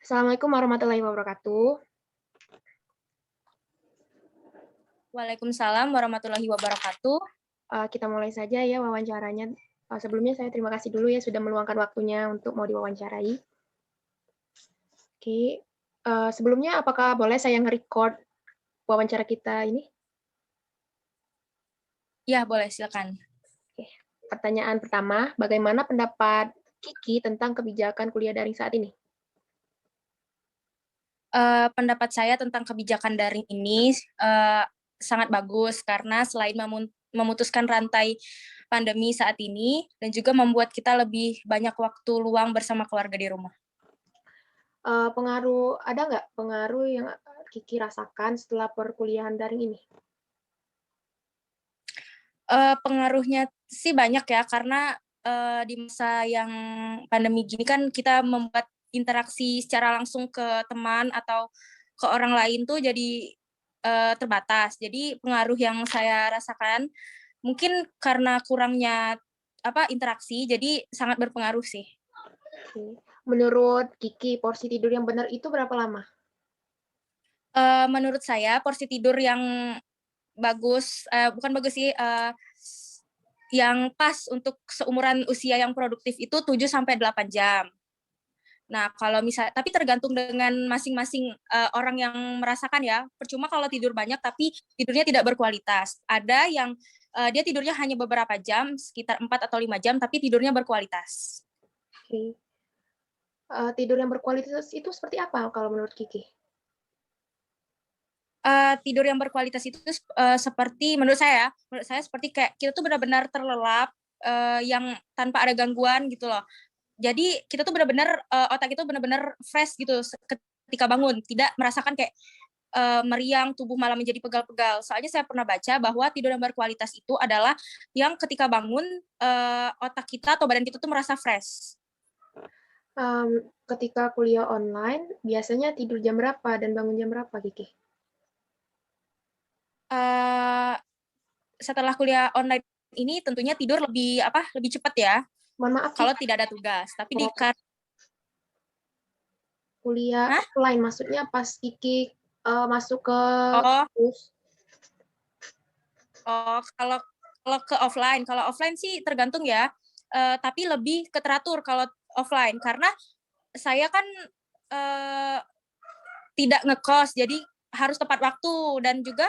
Assalamualaikum warahmatullahi wabarakatuh. Waalaikumsalam warahmatullahi wabarakatuh. Kita mulai saja ya wawancaranya. Sebelumnya saya terima kasih dulu ya sudah meluangkan waktunya untuk mau diwawancarai. Oke, sebelumnya apakah boleh saya nge-record wawancara kita ini? Ya, boleh silakan. Oke. Pertanyaan pertama, bagaimana pendapat Kiki tentang kebijakan kuliah daring saat ini? Pendapat saya tentang kebijakan daring ini sangat bagus karena selain memutuskan rantai pandemi saat ini dan juga membuat kita lebih banyak waktu luang bersama keluarga di rumah. Ada nggak pengaruh yang Kiki rasakan setelah perkuliahan daring ini? Pengaruhnya sih banyak ya karena di masa yang pandemi gini kan kita membuat interaksi secara langsung ke teman atau ke orang lain tuh jadi terbatas. Jadi pengaruh yang saya rasakan mungkin karena kurangnya interaksi, jadi sangat berpengaruh sih. Oke. Menurut Kiki, porsi tidur yang benar itu berapa lama? Menurut saya porsi tidur yang bagus, bukan bagus sih, yang pas untuk seumuran usia yang produktif itu 7 sampai 8 jam. Nah, kalau tapi tergantung dengan masing-masing orang yang merasakan ya. Percuma kalau tidur banyak tapi tidurnya tidak berkualitas. Ada yang dia tidurnya hanya beberapa jam, sekitar 4 atau 5 jam, tapi tidurnya berkualitas. Oke. Tidur yang berkualitas itu seperti apa kalau menurut Kiki? Tidur yang berkualitas itu seperti menurut saya seperti kayak kita tuh benar-benar terlelap, yang tanpa ada gangguan gitu loh. Jadi kita tuh benar-benar otak itu benar-benar fresh gitu ketika bangun, tidak merasakan kayak meriang, tubuh malah menjadi pegal-pegal. Soalnya saya pernah baca bahwa tidur yang berkualitas itu adalah yang ketika bangun otak kita atau badan kita tuh merasa fresh. Ketika kuliah online, biasanya tidur jam berapa dan bangun jam berapa, Kiki? Uh, Setelah kuliah online ini tentunya tidur lebih cepat ya. Mohon maaf, Kalau Kiki. tidak ada tugas. Tapi di Oh, kuliah Hah? offline, maksudnya pas Kiki masuk ke Oh, kampus. oh kalau offline sih tergantung ya. Tapi lebih ke teratur kalau offline karena saya kan uh, tidak ngekos, jadi harus tepat waktu dan juga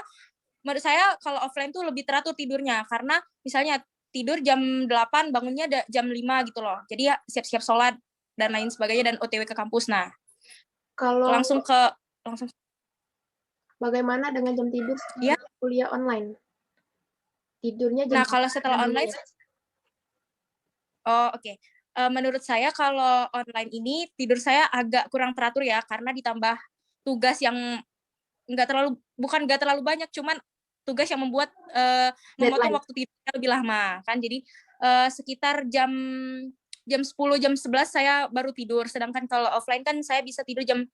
menurut saya kalau offline tuh lebih teratur tidurnya karena misalnya tidur jam 8 bangunnya jam 5 gitu loh. Jadi ya siap-siap sholat dan lain sebagainya dan OTW ke kampus. Nah, Kalau langsung ke langsung bagaimana dengan jam tidur ya. setelah kuliah online? Tidurnya jam Nah, berapa kalau dan setelah online bangunnya? oh oke. Menurut saya kalau online ini tidur saya agak kurang teratur ya karena ditambah tugas yang nggak terlalu banyak, cuman tugas yang memotong Deadline. waktu tidurnya lebih lama kan. Jadi sekitar jam jam 10 jam 11 saya baru tidur. Sedangkan kalau offline kan saya bisa tidur jam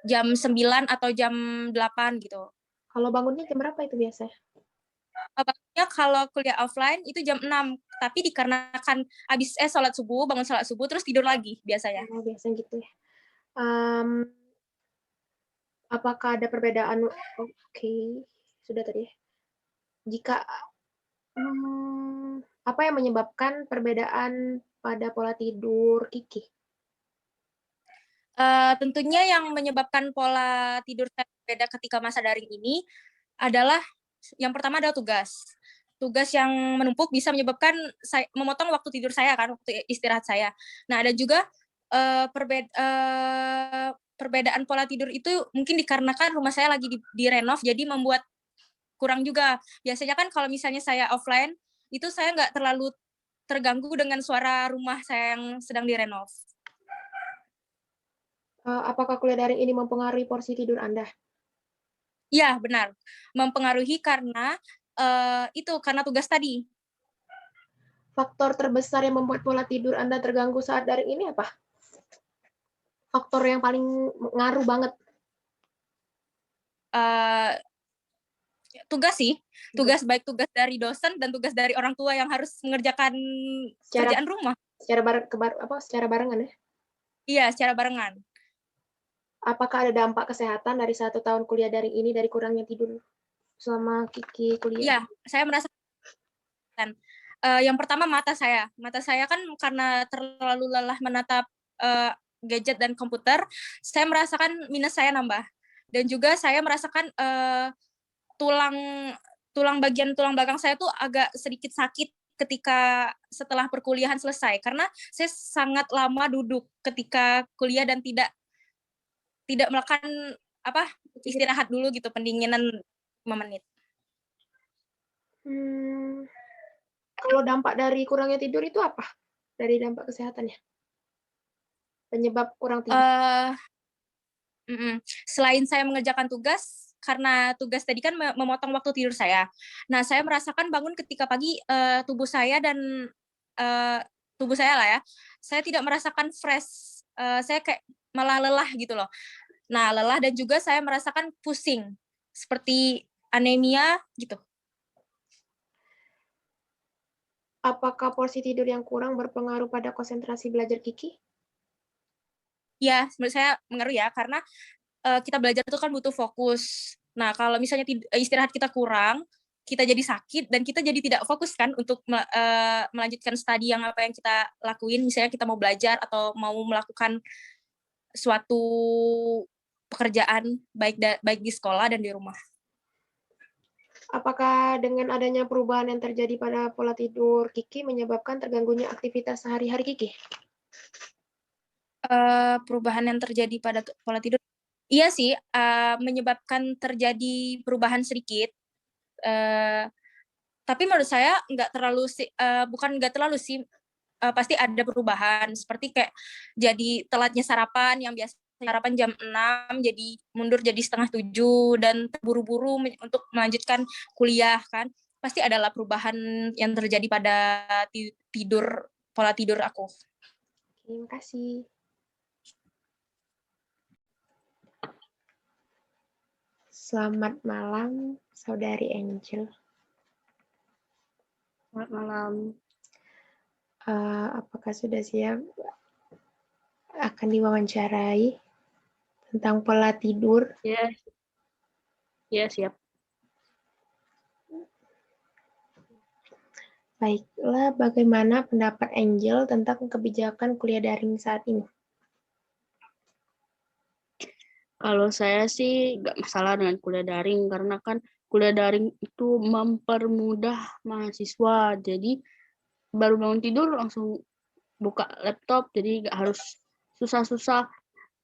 jam 9 atau jam 8 gitu. Kalau bangunnya jam berapa itu biasanya? Apalagi kalau kuliah offline itu jam 6, tapi dikarenakan bangun sholat subuh terus tidur lagi biasanya. Oh, biasanya gitu ya. Um, apakah ada perbedaan? Oke, sudah tadi ya. Jika apa yang menyebabkan perbedaan pada pola tidur Kiki? Tentunya yang menyebabkan pola tidur saya berbeda ketika masa daring ini adalah yang pertama adalah tugas. Tugas yang menumpuk bisa menyebabkan memotong waktu tidur saya kan, waktu istirahat saya. Nah, ada juga perbedaan pola tidur itu mungkin dikarenakan rumah saya lagi direnov, jadi membuat kurang juga. Biasanya kan kalau misalnya saya offline, itu saya nggak terlalu terganggu dengan suara rumah saya yang sedang direnov. Apakah kuliah daring ini mempengaruhi porsi tidur Anda? Iya, benar. Mempengaruhi karena karena tugas tadi. Faktor terbesar yang membuat pola tidur Anda terganggu saat daring ini apa? Faktor yang paling ngaruh banget. Uh, Tugas sih, baik tugas dari dosen dan tugas dari orang tua yang harus mengerjakan Secara kerjaan rumah. secara barengan ya? Iya, secara barengan. Apakah ada dampak kesehatan dari 1 tahun kuliah daring ini dari kurangnya tidur selama Kiki kuliah? Iya, saya merasa yang pertama mata saya. Mata saya kan karena terlalu lelah menatap, gadget dan komputer, saya merasakan minus saya nambah. Dan juga saya merasakan, tulang bagian tulang belakang saya tuh agak sedikit sakit ketika setelah perkuliahan selesai, karena saya sangat lama duduk ketika kuliah dan tidak melakukan, istirahat dulu gitu, pendinginan 5 menit. Kalau dampak dari kurangnya tidur itu apa? Dari dampak kesehatannya? Penyebab kurang tidur? Selain saya mengerjakan tugas, karena tugas tadi kan memotong waktu tidur saya. Nah, saya merasakan bangun ketika pagi, tubuh saya dan, tubuh saya lah ya, saya tidak merasakan fresh, saya kayak malah lelah gitu loh. Nah, lelah dan juga saya merasakan pusing, seperti anemia gitu. Apakah porsi tidur yang kurang berpengaruh pada konsentrasi belajar Kiki? Ya, menurut saya mengaruh ya, karena kita belajar itu kan butuh fokus. Nah, kalau misalnya istirahat kita kurang, kita jadi sakit dan kita jadi tidak fokus kan untuk melanjutkan studi yang apa yang kita lakuin. Misalnya kita mau belajar atau mau melakukan suatu pekerjaan baik di sekolah dan di rumah. Apakah dengan adanya perubahan yang terjadi pada pola tidur Kiki menyebabkan terganggunya aktivitas sehari-hari Kiki? Perubahan yang terjadi pada pola tidur, iya sih, menyebabkan terjadi perubahan sedikit. Tapi menurut saya bukan nggak terlalu sih, pasti ada perubahan. Seperti kayak jadi telatnya sarapan, yang biasa sarapan jam 6 jadi mundur jadi setengah 7 dan terburu-buru untuk melanjutkan kuliah kan. Pasti adalah perubahan yang terjadi pada pola tidur aku. Terima kasih. Selamat malam, Saudari Angel. Selamat malam. Apakah sudah siap akan diwawancarai tentang pola tidur? Ya, ya siap. Baiklah, bagaimana pendapat Angel tentang kebijakan kuliah daring saat ini? Kalau saya sih nggak masalah dengan kuliah daring, karena kan kuliah daring itu mempermudah mahasiswa. Jadi baru bangun tidur langsung buka laptop, jadi nggak harus susah-susah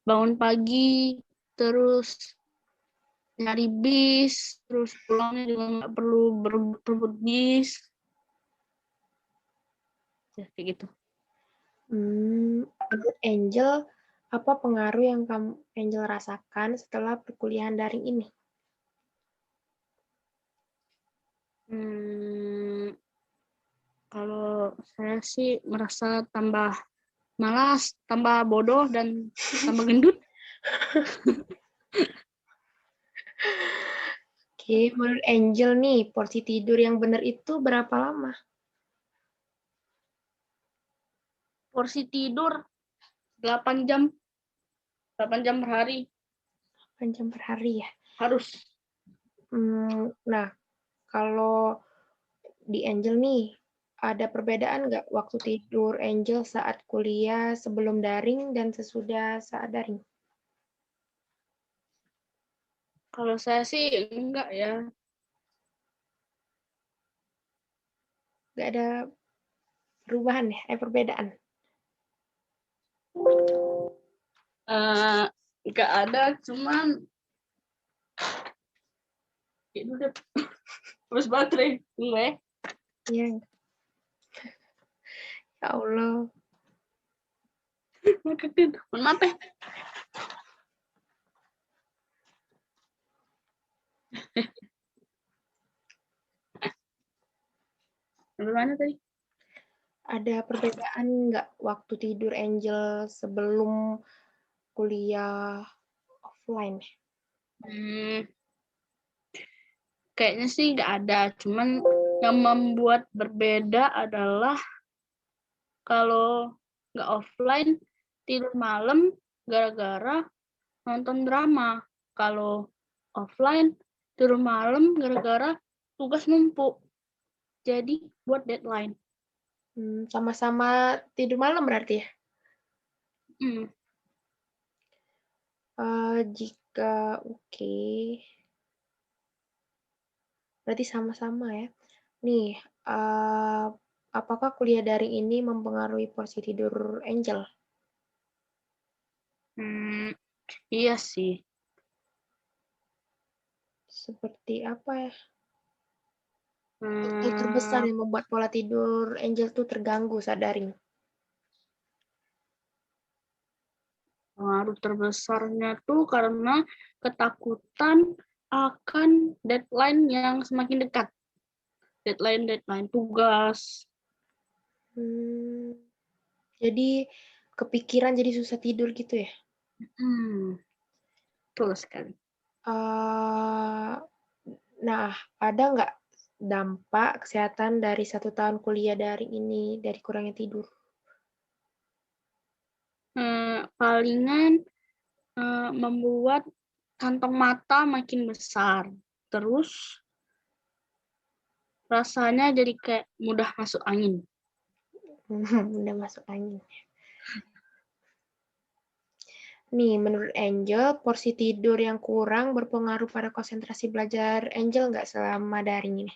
bangun pagi, terus nyari bis, terus pulangnya juga nggak perlu berebut bis. Ya, kayak gitu. Menurut Angel, apa pengaruh yang Angel rasakan setelah perkuliahan daring ini? Kalau saya sih merasa tambah malas, tambah bodoh, dan tambah gendut. Oke, menurut Angel nih, porsi tidur yang benar itu berapa lama? Porsi tidur 8 jam. 8 jam per hari. 8 jam per hari ya? Harus. Nah, kalau di Angel nih, ada perbedaan nggak waktu tidur Angel saat kuliah sebelum daring dan sesudah saat daring? Kalau saya sih enggak ya. Nggak ada perubahan ya? Perbedaan? Enggak ada, cuman itu deh. Terus baterai dulu ya. Iya. Ya Allah. Mohon maaf ya. Bagaimana tadi? Ada perbedaan nggak waktu tidur Angel sebelum kuliah offline? Kayaknya sih nggak ada. Cuman yang membuat berbeda adalah kalau nggak offline tidur malam gara-gara nonton drama. Kalau offline tidur malam gara-gara tugas numpuk. Jadi buat deadline. Sama-sama tidur malam berarti ya? Hmm. Jika oke. Berarti sama-sama ya. Nih, apakah kuliah daring ini mempengaruhi porsi tidur Angel? Iya sih. Seperti apa ya? Faktor terbesar yang membuat pola tidur Angel tuh terganggu saat daring. Pengaruh terbesarnya tuh karena ketakutan akan deadline yang semakin dekat. Deadline tugas. Jadi kepikiran jadi susah tidur gitu ya? Betul sekali. Nah, ada nggak dampak kesehatan dari 1 tahun kuliah daring ini, dari kurangnya tidur? Palingan membuat kantong mata makin besar. Terus rasanya jadi kayak mudah masuk angin. Udah masuk angin. Nih, menurut Angel, porsi tidur yang kurang berpengaruh pada konsentrasi belajar Angel nggak selama daring ini?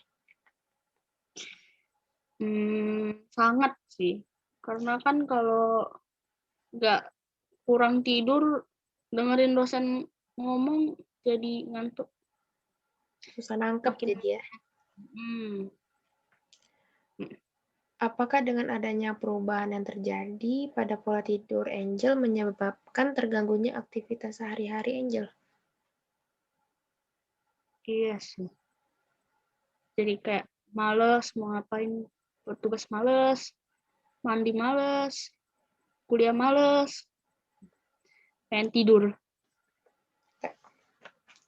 Sangat sih. Karena kan kalau nggak kurang tidur, dengerin dosen ngomong jadi ngantuk. Susah nangkep jadi ya. Apakah dengan adanya perubahan yang terjadi pada pola tidur Angel menyebabkan terganggunya aktivitas sehari-hari Angel? Iya sih. Jadi kayak males mau ngapain, bertugas males, mandi males, kuliah males, pengen tidur.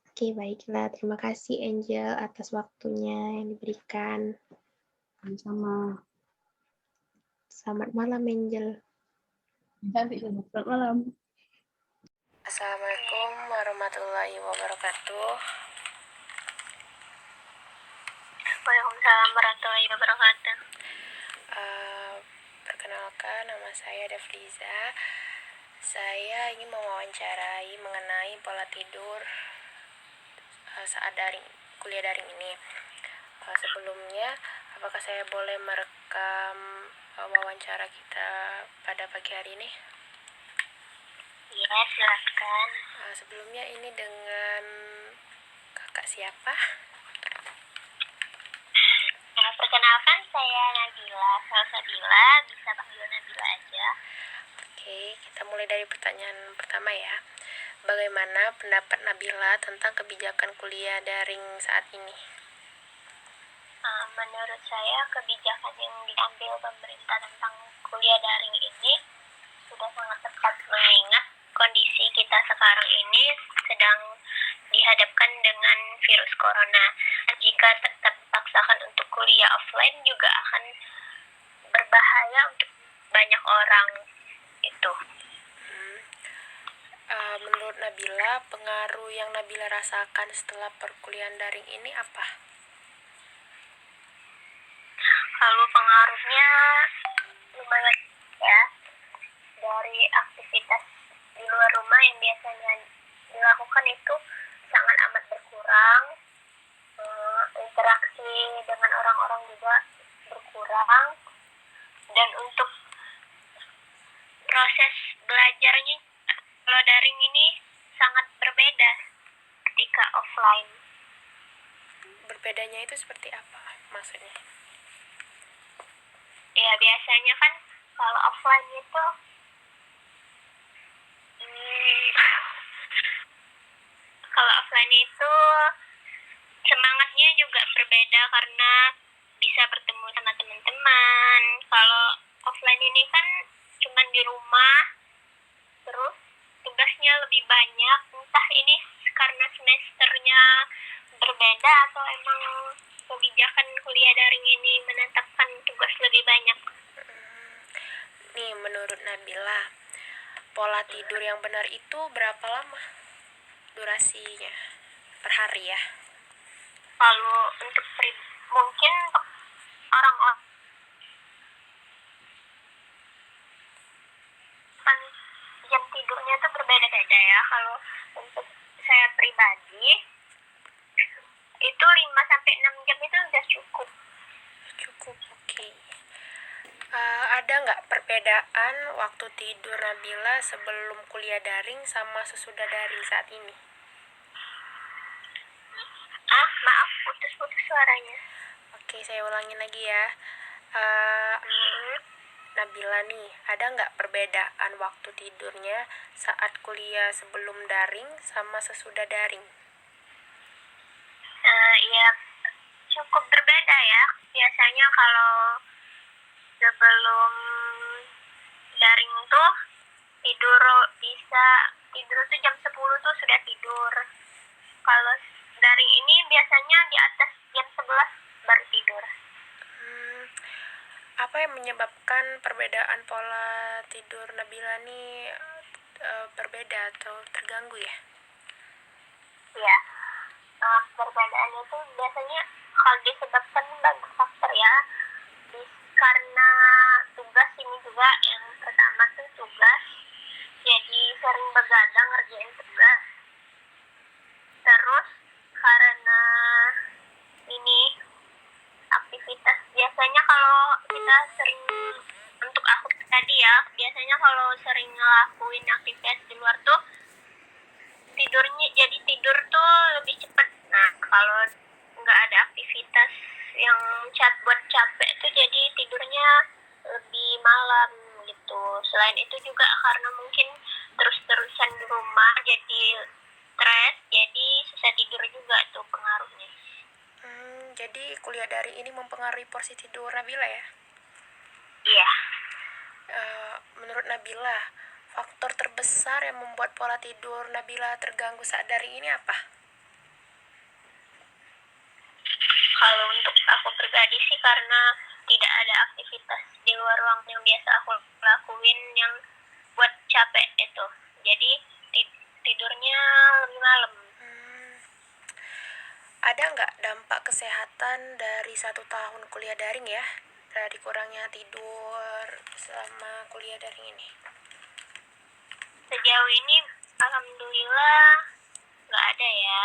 Oke, baiklah. Terima kasih Angel atas waktunya yang diberikan. Sama. Selamat malam Angel. Selamat malam. Assalamualaikum warahmatullahi wabarakatuh. Waalaikumsalam warahmatullahi wabarakatuh. Perkenalkan, nama saya Devliza. Saya ingin mewawancarai mengenai pola tidur saat kuliah daring ini. Sebelumnya, apakah saya boleh merekam wawancara kita pada pagi hari ini? Iya, silakan. Sebelumnya ini dengan kakak siapa? Nah, perkenalkan saya Nabila Salsabila, bisa panggil Nabila aja. Oke, kita mulai dari pertanyaan pertama ya. Bagaimana pendapat Nabila tentang kebijakan kuliah daring saat ini? Menurut saya kebijakan yang diambil pemerintah tentang kuliah daring ini sudah sangat tepat, mengingat kondisi kita sekarang ini sedang dihadapkan dengan virus corona. Jika tetap dipaksakan untuk kuliah offline juga akan berbahaya untuk banyak orang itu. Menurut Nabila, pengaruh yang Nabila rasakan setelah perkuliahan daring ini apa? Kalau pengaruhnya lumayan ya, dari aktivitas di luar rumah yang biasanya dilakukan itu sangat amat berkurang, interaksi dengan orang-orang juga berkurang, dan untuk proses belajarnya kalau daring ini sangat berbeda ketika offline. Berbedanya itu seperti apa maksudnya? Ya biasanya kan kalau offline itu semangatnya juga berbeda karena bisa bertemu sama teman-teman. Kalau offline ini kan cuman di rumah, terus tugasnya lebih banyak. Entah ini karena semesternya berbeda atau emang kebijakan kuliah daring ini menetapkan tugas lebih banyak. Nih, menurut Nabila, pola tidur yang benar itu berapa lama? durasinya per hari ya? Kalau untuk mungkin untuk orang-orang kan jam tidurnya tuh berbeda-beda ya. Kalau untuk saya pribadi itu 5-6 jam itu udah cukup. Cukup, oke. Ada nggak perbedaan waktu tidur Nabila sebelum kuliah daring sama sesudah daring saat ini? Maaf, putus-putus suaranya. Oke, saya ulangin lagi ya. Nabila nih, ada nggak perbedaan waktu tidurnya saat kuliah sebelum daring sama sesudah daring? Ya cukup berbeda ya. Biasanya kalau sebelum daring tuh tidur tuh jam 10 tuh sudah tidur. Kalau daring ini biasanya di atas jam 11 baru tidur. Apa yang menyebabkan perbedaan pola tidur Nabila nih berbeda atau terganggu ya? Ya, perbedaannya tuh biasanya kalau disebabkan banyak faktor ya. Karena tugas ini juga yang pertama tuh tugas, jadi sering begadang ngerjain tugas. Terus karena ini aktivitas, biasanya kalau kita sering, untuk aku tadi ya, biasanya kalau sering ngelakuin aktivitas di luar tuh tidur tuh lebih cepat. Nah, kalau nggak ada aktivitas yang buat capek tuh jadi tidurnya lebih malam gitu. Selain itu juga karena mungkin terus-terusan di rumah jadi stres, jadi susah tidur juga tuh pengaruhnya. Jadi kuliah daring ini mempengaruhi porsi tidur Nabila ya? Iya. Menurut Nabila, faktor terbesar yang membuat pola tidur Nabila terganggu saat daring ini apa? Kalau untuk aku pribadi sih karena tidak ada aktivitas di luar ruang yang biasa aku lakuin yang buat capek itu. Jadi tidurnya lebih malam. Ada nggak dampak kesehatan dari 1 tahun kuliah daring ya? Dari kurangnya tidur selama kuliah daring ini? Sejauh ini alhamdulillah nggak ada ya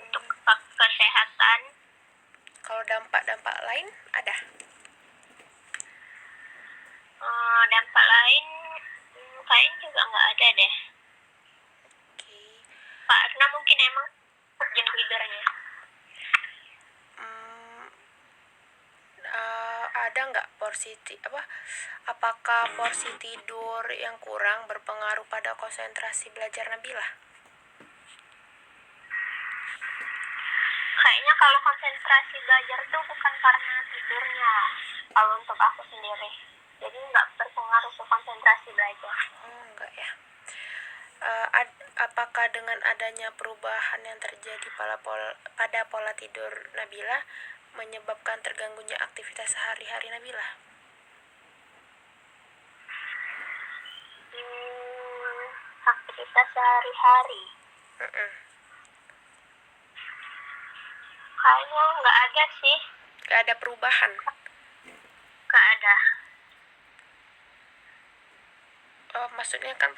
untuk kesehatan. Kalau dampak-dampak lain ada? Dampak lain kayaknya juga nggak ada deh. Oke. Karena mungkin emang jam tidurnya. Ada nggak apakah porsi tidur yang kurang berpengaruh pada konsentrasi belajar Nabila? Kayaknya kalau konsentrasi belajar tuh bukan karena tidurnya, kalau untuk aku sendiri. Jadi nggak berpengaruh ke konsentrasi belajar. Enggak ya. Apakah dengan adanya perubahan yang terjadi pada pola tidur Nabila menyebabkan terganggunya aktivitas sehari-hari Nabila? Aktivitas sehari-hari? Kayaknya nggak ada sih. Nggak ada perubahan? Nggak ada. Maksudnya kan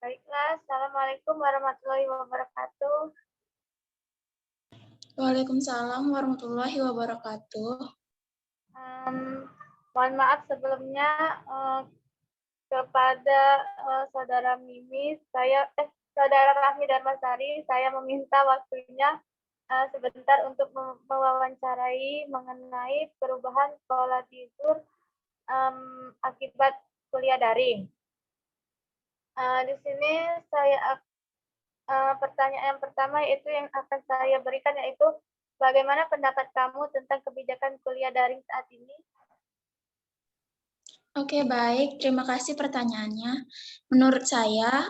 Baiklah, Assalamualaikum warahmatullahi wabarakatuh. Waalaikumsalam warahmatullahi wabarakatuh. Mohon maaf sebelumnya kepada Saudara Mimi, Saudara Rahmi Darmasari, saya meminta waktunya sebentar untuk mewawancarai mengenai perubahan pola tidur akibat kuliah daring. Di sini pertanyaan yang pertama yaitu yang akan saya berikan yaitu bagaimana pendapat kamu tentang kebijakan kuliah daring saat ini? Oke, baik. Terima kasih pertanyaannya. Menurut saya,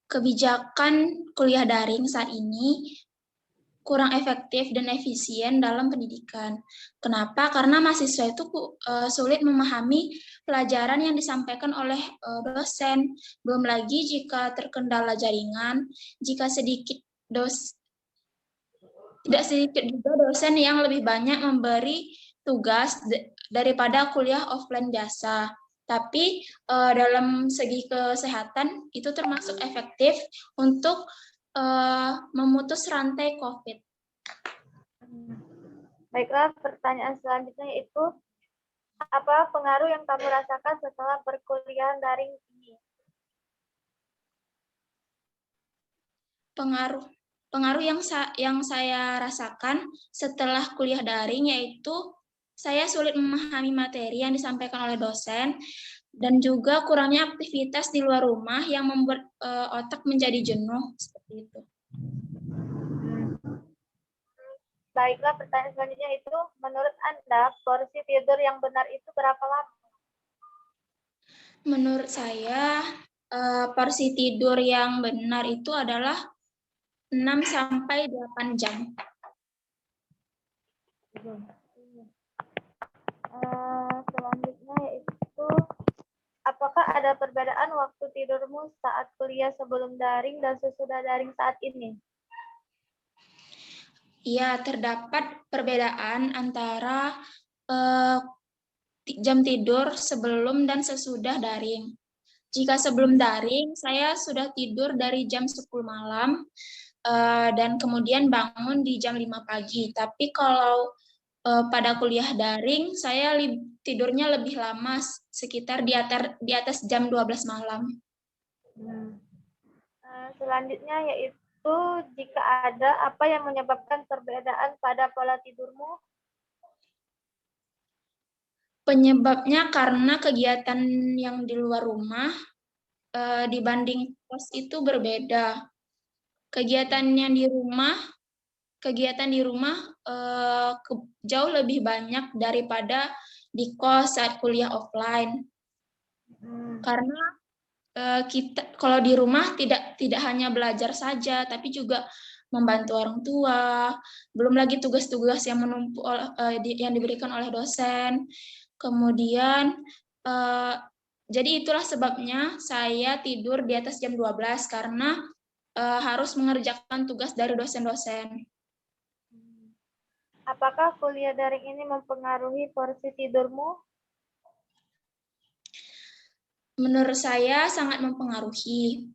kebijakan kuliah daring saat ini kurang efektif dan efisien dalam pendidikan. Kenapa? Karena mahasiswa itu sulit memahami pelajaran yang disampaikan oleh dosen. Belum lagi jika terkendala jaringan, jika tidak sedikit juga dosen yang lebih banyak memberi tugas daripada kuliah offline biasa. Tapi dalam segi kesehatan itu termasuk efektif untuk memutus rantai COVID. Baiklah, pertanyaan selanjutnya yaitu, apa pengaruh yang kamu rasakan setelah perkuliahan daring ini? Pengaruh yang saya rasakan setelah kuliah daring yaitu saya sulit memahami materi yang disampaikan oleh dosen dan juga kurangnya aktivitas di luar rumah yang membuat otak menjadi jenuh seperti itu. Baiklah, pertanyaan selanjutnya itu, menurut Anda porsi tidur yang benar itu berapa lama? Menurut saya porsi tidur yang benar itu adalah 6-8 jam. Selanjutnya yaitu, apakah ada perbedaan waktu tidurmu saat kuliah sebelum daring dan sesudah daring saat ini? Ya, terdapat perbedaan antara jam tidur sebelum dan sesudah daring. Jika sebelum daring, saya sudah tidur dari jam 10 malam dan kemudian bangun di jam 5 pagi. Tapi kalau pada kuliah daring, saya tidurnya lebih lama, sekitar di atas jam 12 malam. Selanjutnya yaitu, jika ada, apa yang menyebabkan perbedaan pada pola tidurmu? Penyebabnya karena kegiatan yang di luar rumah dibanding kos itu berbeda. Kegiatan di rumah jauh lebih banyak daripada di kos saat kuliah offline. Karena kita kalau di rumah tidak hanya belajar saja, tapi juga membantu orang tua, belum lagi tugas-tugas yang menumpuk yang diberikan oleh dosen. Kemudian jadi itulah sebabnya saya tidur di atas jam 12 karena harus mengerjakan tugas dari dosen-dosen. Apakah kuliah daring ini mempengaruhi porsi tidurmu? Menurut saya sangat mempengaruhi.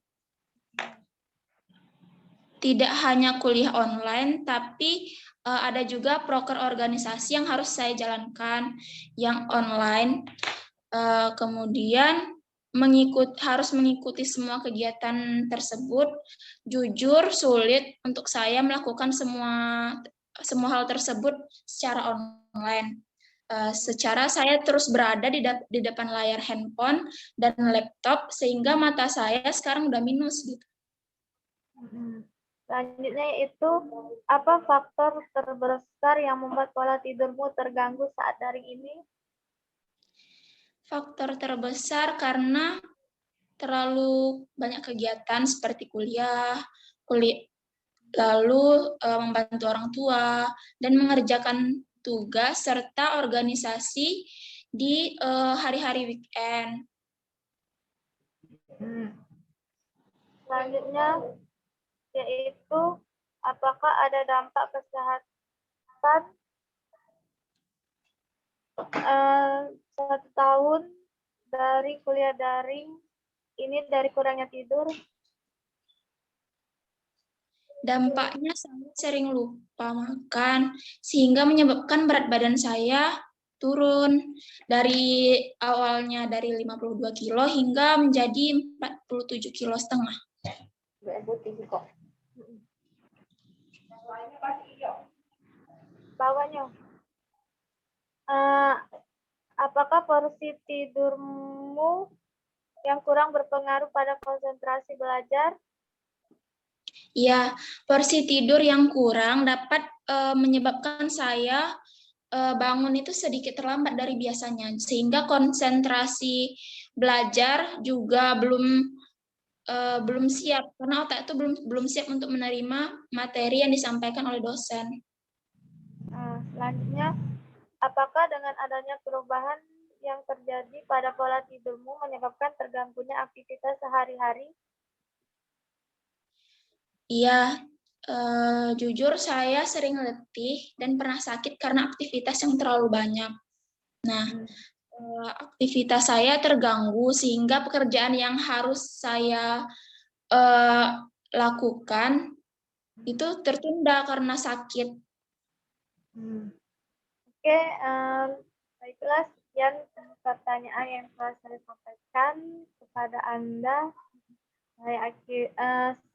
Tidak hanya kuliah online, tapi ada juga proker organisasi yang harus saya jalankan yang online. Kemudian harus mengikuti semua kegiatan tersebut. Jujur sulit untuk saya melakukan semua hal tersebut secara online. Secara saya terus berada di depan layar handphone dan laptop sehingga mata saya sekarang udah minus gitu. Selanjutnya yaitu, apa faktor terbesar yang membuat pola tidurmu terganggu saat daring ini? Faktor terbesar karena terlalu banyak kegiatan seperti kuliah, lalu membantu orang tua, dan mengerjakan tugas serta organisasi di hari-hari weekend. Selanjutnya yaitu, apakah ada dampak kesehatan 1 tahun dari kuliah daring ini dari kurangnya tidur? Dampaknya saya sering lupa makan, sehingga menyebabkan berat badan saya turun dari awalnya dari 52 kilo hingga menjadi 47,5 kilo. Bawahnya. Apakah porsi tidurmu yang kurang berpengaruh pada konsentrasi belajar? Ya, porsi tidur yang kurang dapat menyebabkan saya bangun itu sedikit terlambat dari biasanya, sehingga konsentrasi belajar juga belum belum siap karena otak itu belum siap untuk menerima materi yang disampaikan oleh dosen. Selanjutnya, apakah dengan adanya perubahan yang terjadi pada pola tidurmu menyebabkan terganggunya aktivitas sehari-hari? Iya, jujur saya sering letih dan pernah sakit karena aktivitas yang terlalu banyak. Nah, aktivitas saya terganggu sehingga pekerjaan yang harus saya lakukan itu tertunda karena sakit. Oke, baiklah sekian pertanyaan yang telah saya sampaikan kepada Anda.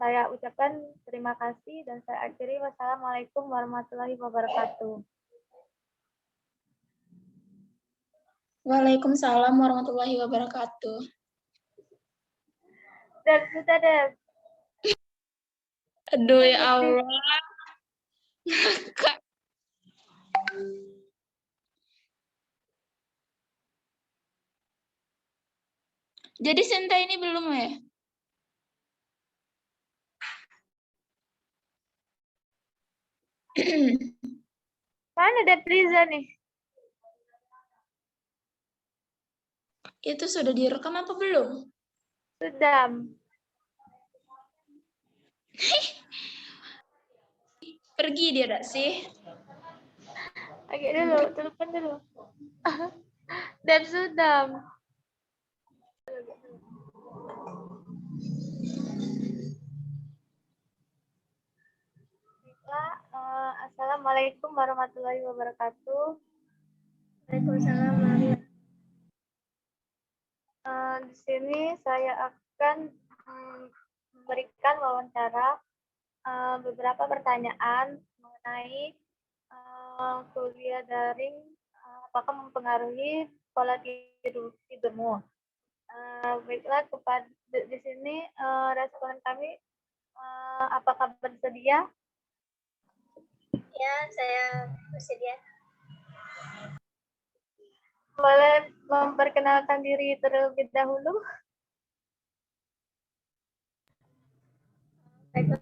Saya ucapkan terima kasih dan saya akhiri. Wassalamualaikum warahmatullahi wabarakatuh. Waalaikumsalam warahmatullahi wabarakatuh. Dan sudah deh. Aduh ya Allah. Kak. Jadi Sinta ini belum ya? Mana Depriza nih? Itu sudah direkam apa belum? Sudah. Pergi dia enggak sih? Oke dulu, telepon dulu. Dan sudah. Assalamualaikum warahmatullahi wabarakatuh. Waalaikumsalam warahmatullahi Di sini saya akan memberikan wawancara beberapa pertanyaan mengenai kuliah daring, apakah mempengaruhi pola tidurmu. Baiklah, di sini responden kami, apakah bersedia? Ya, saya bersedia. Boleh memperkenalkan diri terlebih dahulu? Baiklah,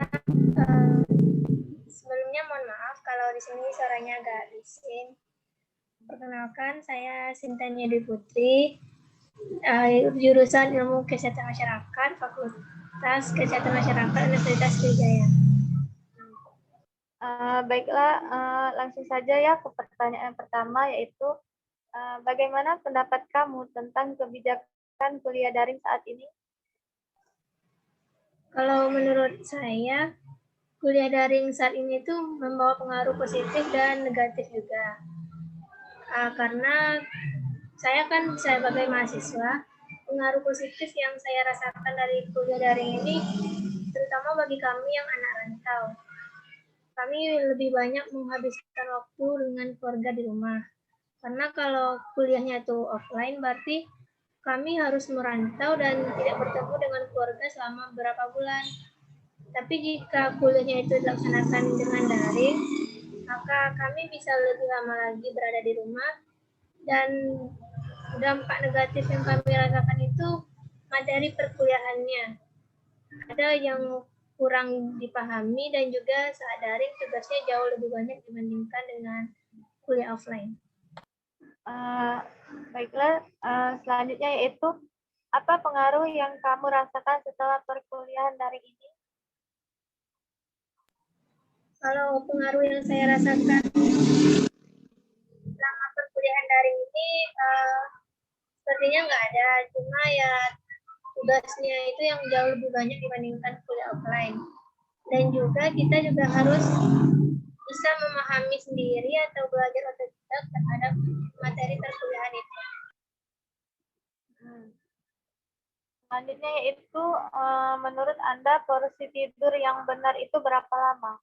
sebelumnya mohon maaf kalau di sini suaranya agak bising. Perkenalkan, saya Sintanya Dwi Putri, jurusan Ilmu Kesehatan Masyarakat, Fakultas Kesehatan Masyarakat Universitas Sriwijaya. Baiklah, langsung saja ya ke pertanyaan pertama, yaitu bagaimana pendapat kamu tentang kebijakan kuliah daring saat ini? Kalau menurut saya, kuliah daring saat ini tuh membawa pengaruh positif dan negatif juga. Karena saya sebagai mahasiswa, pengaruh positif yang saya rasakan dari kuliah daring ini, terutama bagi kami yang anak rantau. Kami lebih banyak menghabiskan waktu dengan keluarga di rumah. Karena kalau kuliahnya itu offline, berarti kami harus merantau dan tidak bertemu dengan keluarga selama beberapa bulan. Tapi jika kuliahnya itu dilaksanakan dengan daring, maka kami bisa lebih lama lagi berada di rumah, dan dampak negatif yang kami rasakan itu materi perkuliahannya. Ada yang kurang dipahami dan juga saat daring tugasnya jauh lebih banyak dibandingkan dengan kuliah offline. Baiklah, selanjutnya yaitu apa pengaruh yang kamu rasakan setelah perkuliahan daring ini? Kalau pengaruh yang saya rasakan selama perkuliahan daring ini sepertinya nggak ada, cuma ya tugasnya itu yang jauh lebih banyak dibandingkan kuliah offline. Dan juga kita juga harus bisa memahami sendiri atau belajar otodidak terhadap materi perkuliahan itu. Selanjutnya yaitu menurut Anda porsi tidur yang benar itu berapa lama?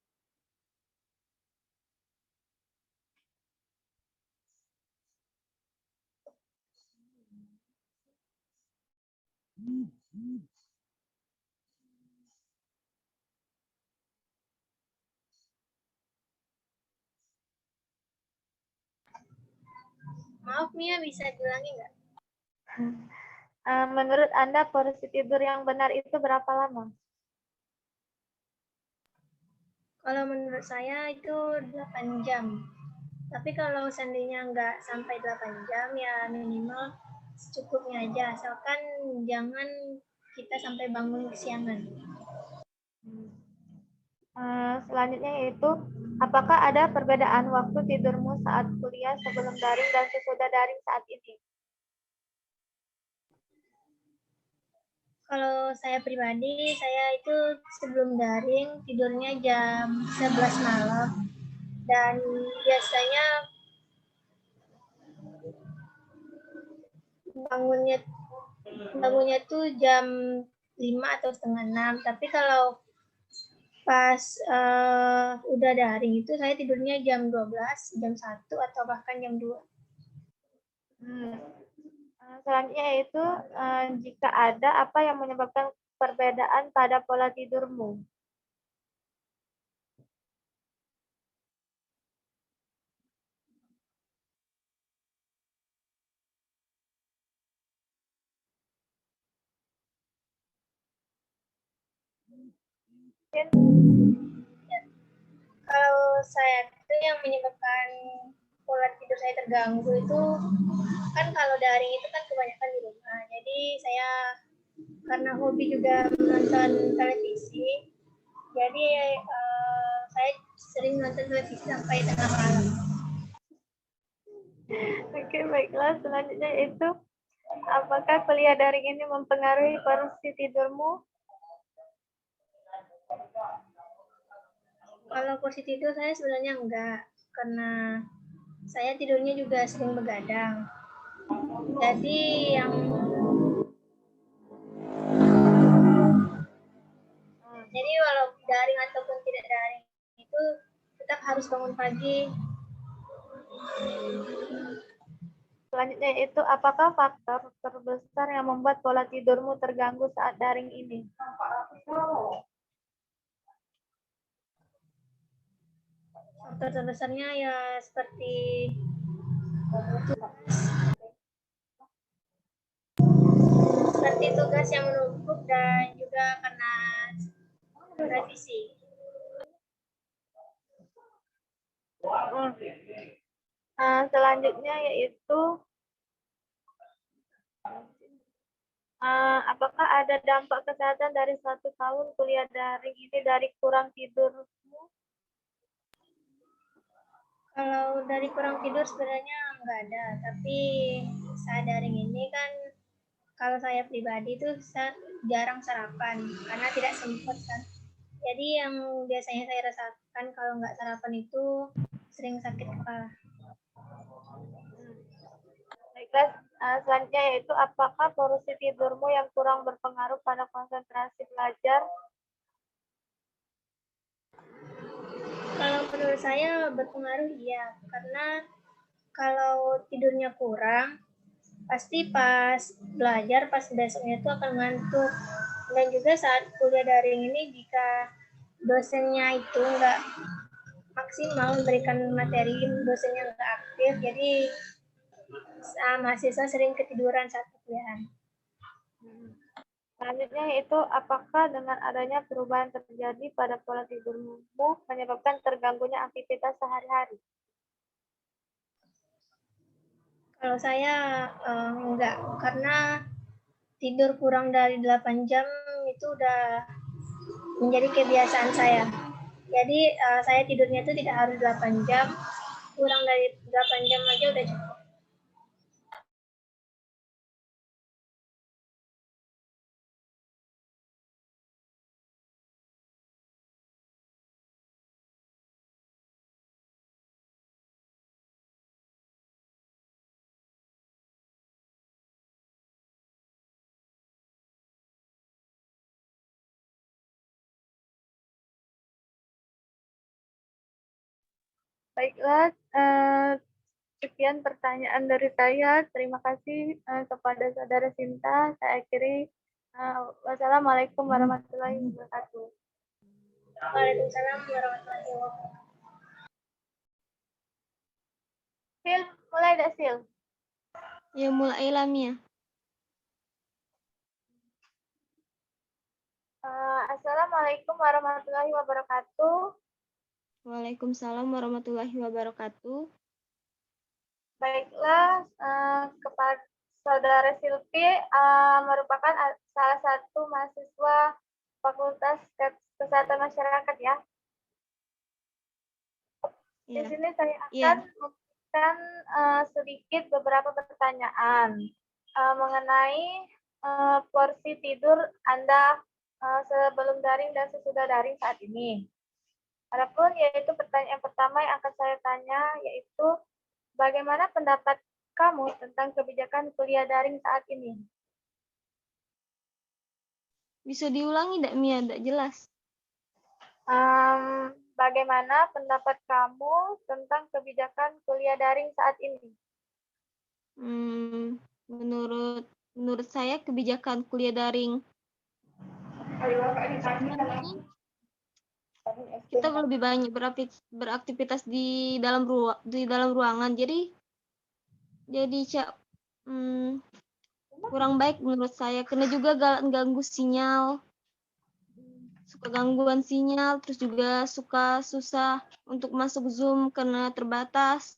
Maaf Mia, bisa diulangi nggak? Menurut Anda porsi tidur yang benar itu berapa lama? Kalau menurut saya itu 8 jam. Tapi kalau seandainya nggak sampai 8 jam, ya minimal secukupnya aja. Asalkan jangan kita sampai bangun kesiangan. Selanjutnya yaitu, apakah ada perbedaan waktu tidurmu saat kuliah sebelum daring dan sesudah daring saat ini? Kalau saya pribadi, saya itu sebelum daring tidurnya jam 11 malam. Dan biasanya bangunnya tuh jam 5 atau setengah 6. Tapi kalau pas udah daring itu saya tidurnya jam 12, jam 1 atau bahkan jam 2. Selanjutnya yaitu, jika ada, apa yang menyebabkan perbedaan pada pola tidurmu? Kalau saya itu yang menyebabkan pola tidur saya terganggu itu kan kalau daring itu kan kebanyakan di rumah. Jadi saya karena hobi juga menonton televisi, jadi saya sering nonton televisi sampai tengah malam. Oke, baiklah. Selanjutnya itu, apakah kuliah daring ini mempengaruhi porsi tidurmu? Kalau porsi tidur saya sebenarnya enggak, karena saya tidurnya juga sering begadang. Jadi jadi walau daring ataupun tidak daring itu tetap harus bangun pagi. Selanjutnya itu, apakah faktor terbesar yang membuat pola tidurmu terganggu saat daring ini? Faktor terbesarnya ya seperti tugas yang menumpuk dan juga karena revisi. Selanjutnya yaitu, apakah ada dampak kesehatan dari 1 tahun kuliah daring ini dari kurang tidurmu? Kalau dari kurang tidur sebenarnya nggak ada, tapi saat daring ini kan kalau saya pribadi tuh jarang sarapan karena tidak sempat kan. Jadi yang biasanya saya rasakan kalau nggak sarapan itu sering sakit kepala. Baiklah, selanjutnya yaitu, apakah porsi tidurmu yang kurang berpengaruh pada konsentrasi belajar? Kalau menurut saya berpengaruh iya, karena kalau tidurnya kurang, pasti pas belajar, pas besoknya itu akan ngantuk. Dan juga saat kuliah daring ini, jika dosennya itu nggak maksimal memberikan materi, dosennya nggak aktif, jadi mahasiswa sering ketiduran saat kuliahan. Selanjutnya yaitu, apakah dengan adanya perubahan terjadi pada pola tidurmu menyebabkan terganggunya aktivitas sehari-hari? Kalau saya enggak, karena tidur kurang dari 8 jam itu udah menjadi kebiasaan saya. Jadi saya tidurnya itu tidak harus 8 jam, kurang dari 8 jam aja udah cukup. Baiklah, sekian pertanyaan dari saya. Terima kasih kepada Saudara Sinta. Saya akhiri. Wassalamualaikum warahmatullahi wabarakatuh. Waalaikumsalam warahmatullahi wabarakatuh. Sil, mulai dah Sil. Ya mulai Lamia. Assalamualaikum warahmatullahi wabarakatuh. Waalaikumsalam warahmatullahi wabarakatuh. Baiklah, kepada Saudara Silvi merupakan salah satu mahasiswa Fakultas Kesehatan Masyarakat ya. Di Ya. sini saya Iya. akan memberikan sedikit beberapa pertanyaan mengenai porsi tidur Anda sebelum daring dan sesudah daring saat ini. Adapun yaitu pertanyaan pertama yang akan saya tanya yaitu bagaimana pendapat kamu tentang kebijakan kuliah daring saat ini? Bisa diulangi enggak, Mia? Enggak jelas. Bagaimana pendapat kamu tentang kebijakan kuliah daring saat ini? Menurut saya kebijakan kuliah daring kita lebih banyak beraktivitas di dalam ruangan. Jadi kurang baik menurut saya, karena juga ganggu sinyal, suka gangguan sinyal, terus juga suka susah untuk masuk Zoom karena terbatas.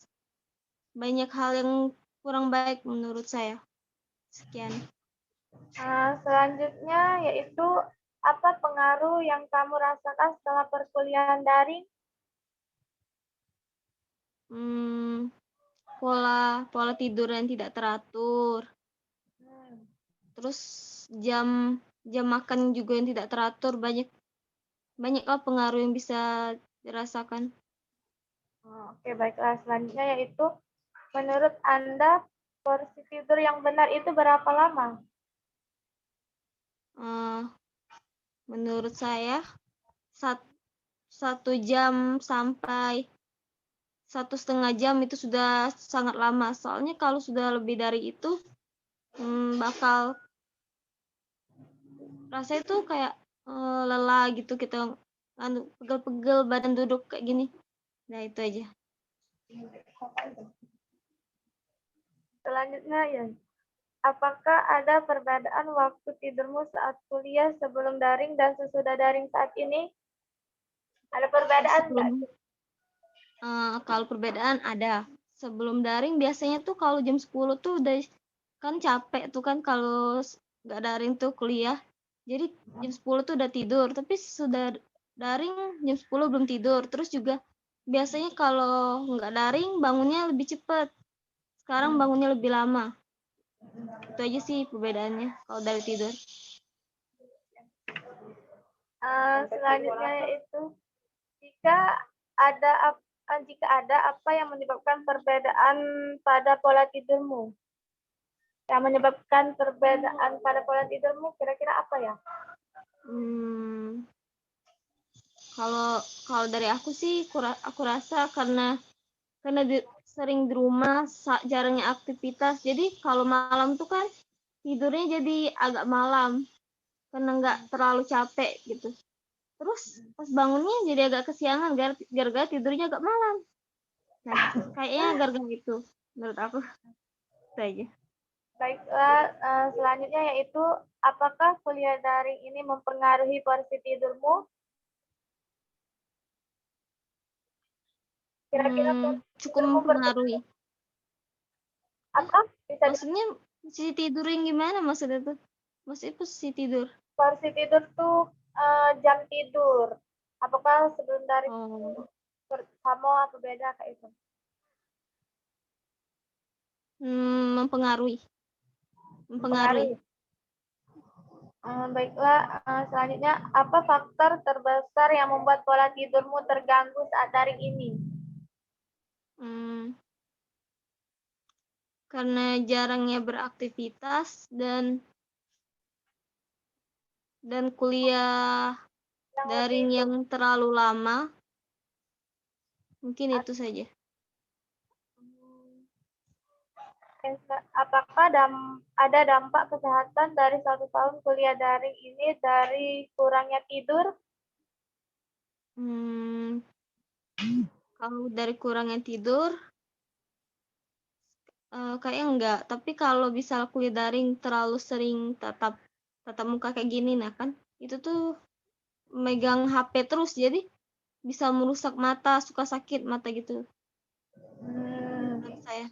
Banyak hal yang kurang baik menurut saya. Sekian. Selanjutnya yaitu apa pengaruh yang kamu rasakan setelah perkuliahan daring? Pola tidur yang tidak teratur. Terus jam makan juga yang tidak teratur, banyak pengaruh yang bisa dirasakan. Oke, baiklah. Selanjutnya yaitu menurut Anda porsi tidur yang benar itu berapa lama? Menurut saya 1 jam sampai 1,5 jam itu sudah sangat lama. Soalnya kalau sudah lebih dari itu bakal rasanya tuh kayak lelah gitu, kita pegel-pegel badan duduk kayak gini. Nah, itu aja. Selanjutnya ya, apakah ada perbedaan waktu tidurmu saat kuliah sebelum daring dan sesudah daring saat ini? Ada perbedaan nggak? Kalau perbedaan ada. Sebelum daring biasanya tuh kalau jam 10 tuh udah kan capek tuh kan kalau nggak daring tuh kuliah. Jadi jam 10 tuh udah tidur, tapi sudah daring jam 10 belum tidur. Terus juga biasanya kalau nggak daring bangunnya lebih cepat. Sekarang bangunnya lebih lama. Itu aja sih perbedaannya kalau dari tidur. Selanjutnya yaitu jika ada apa yang menyebabkan perbedaan pada pola tidurmu? Yang menyebabkan perbedaan pada pola tidurmu kira-kira apa ya? Kalau dari aku sih aku rasa karena sering di rumah, jarangnya aktivitas. Jadi kalau malam tuh kan tidurnya jadi agak malam karena nggak terlalu capek gitu. Terus pas bangunnya jadi agak kesiangan gara-gara tidurnya agak malam. Nah, kayaknya gara-gara gitu menurut aku. Itu aja. Baiklah, selanjutnya yaitu apakah kuliah daring ini mempengaruhi porsi tidurmu? Kira-kira cukup mempengaruhi. Apa? Maksudnya posisi tidur yang gimana maksudnya tuh? Maksudnya posisi tidur? Porsi tidur tuh jam tidur. Apakah sebelum daring sama atau beda kayak itu? Mempengaruhi. Baiklah, selanjutnya apa faktor terbesar yang membuat pola tidurmu terganggu saat daring ini? Karena jarangnya beraktivitas dan kuliah daring yang terlalu lama. Mungkin itu saja. Apakah ada dampak kesehatan dari 1 tahun kuliah daring ini dari kurangnya tidur? Kalau dari kurangnya tidur, kayaknya enggak. Tapi kalau bisa kuliah daring terlalu sering tatap muka kayak gini, nah kan itu tuh megang HP terus, jadi bisa merusak mata, suka sakit mata gitu menurut saya.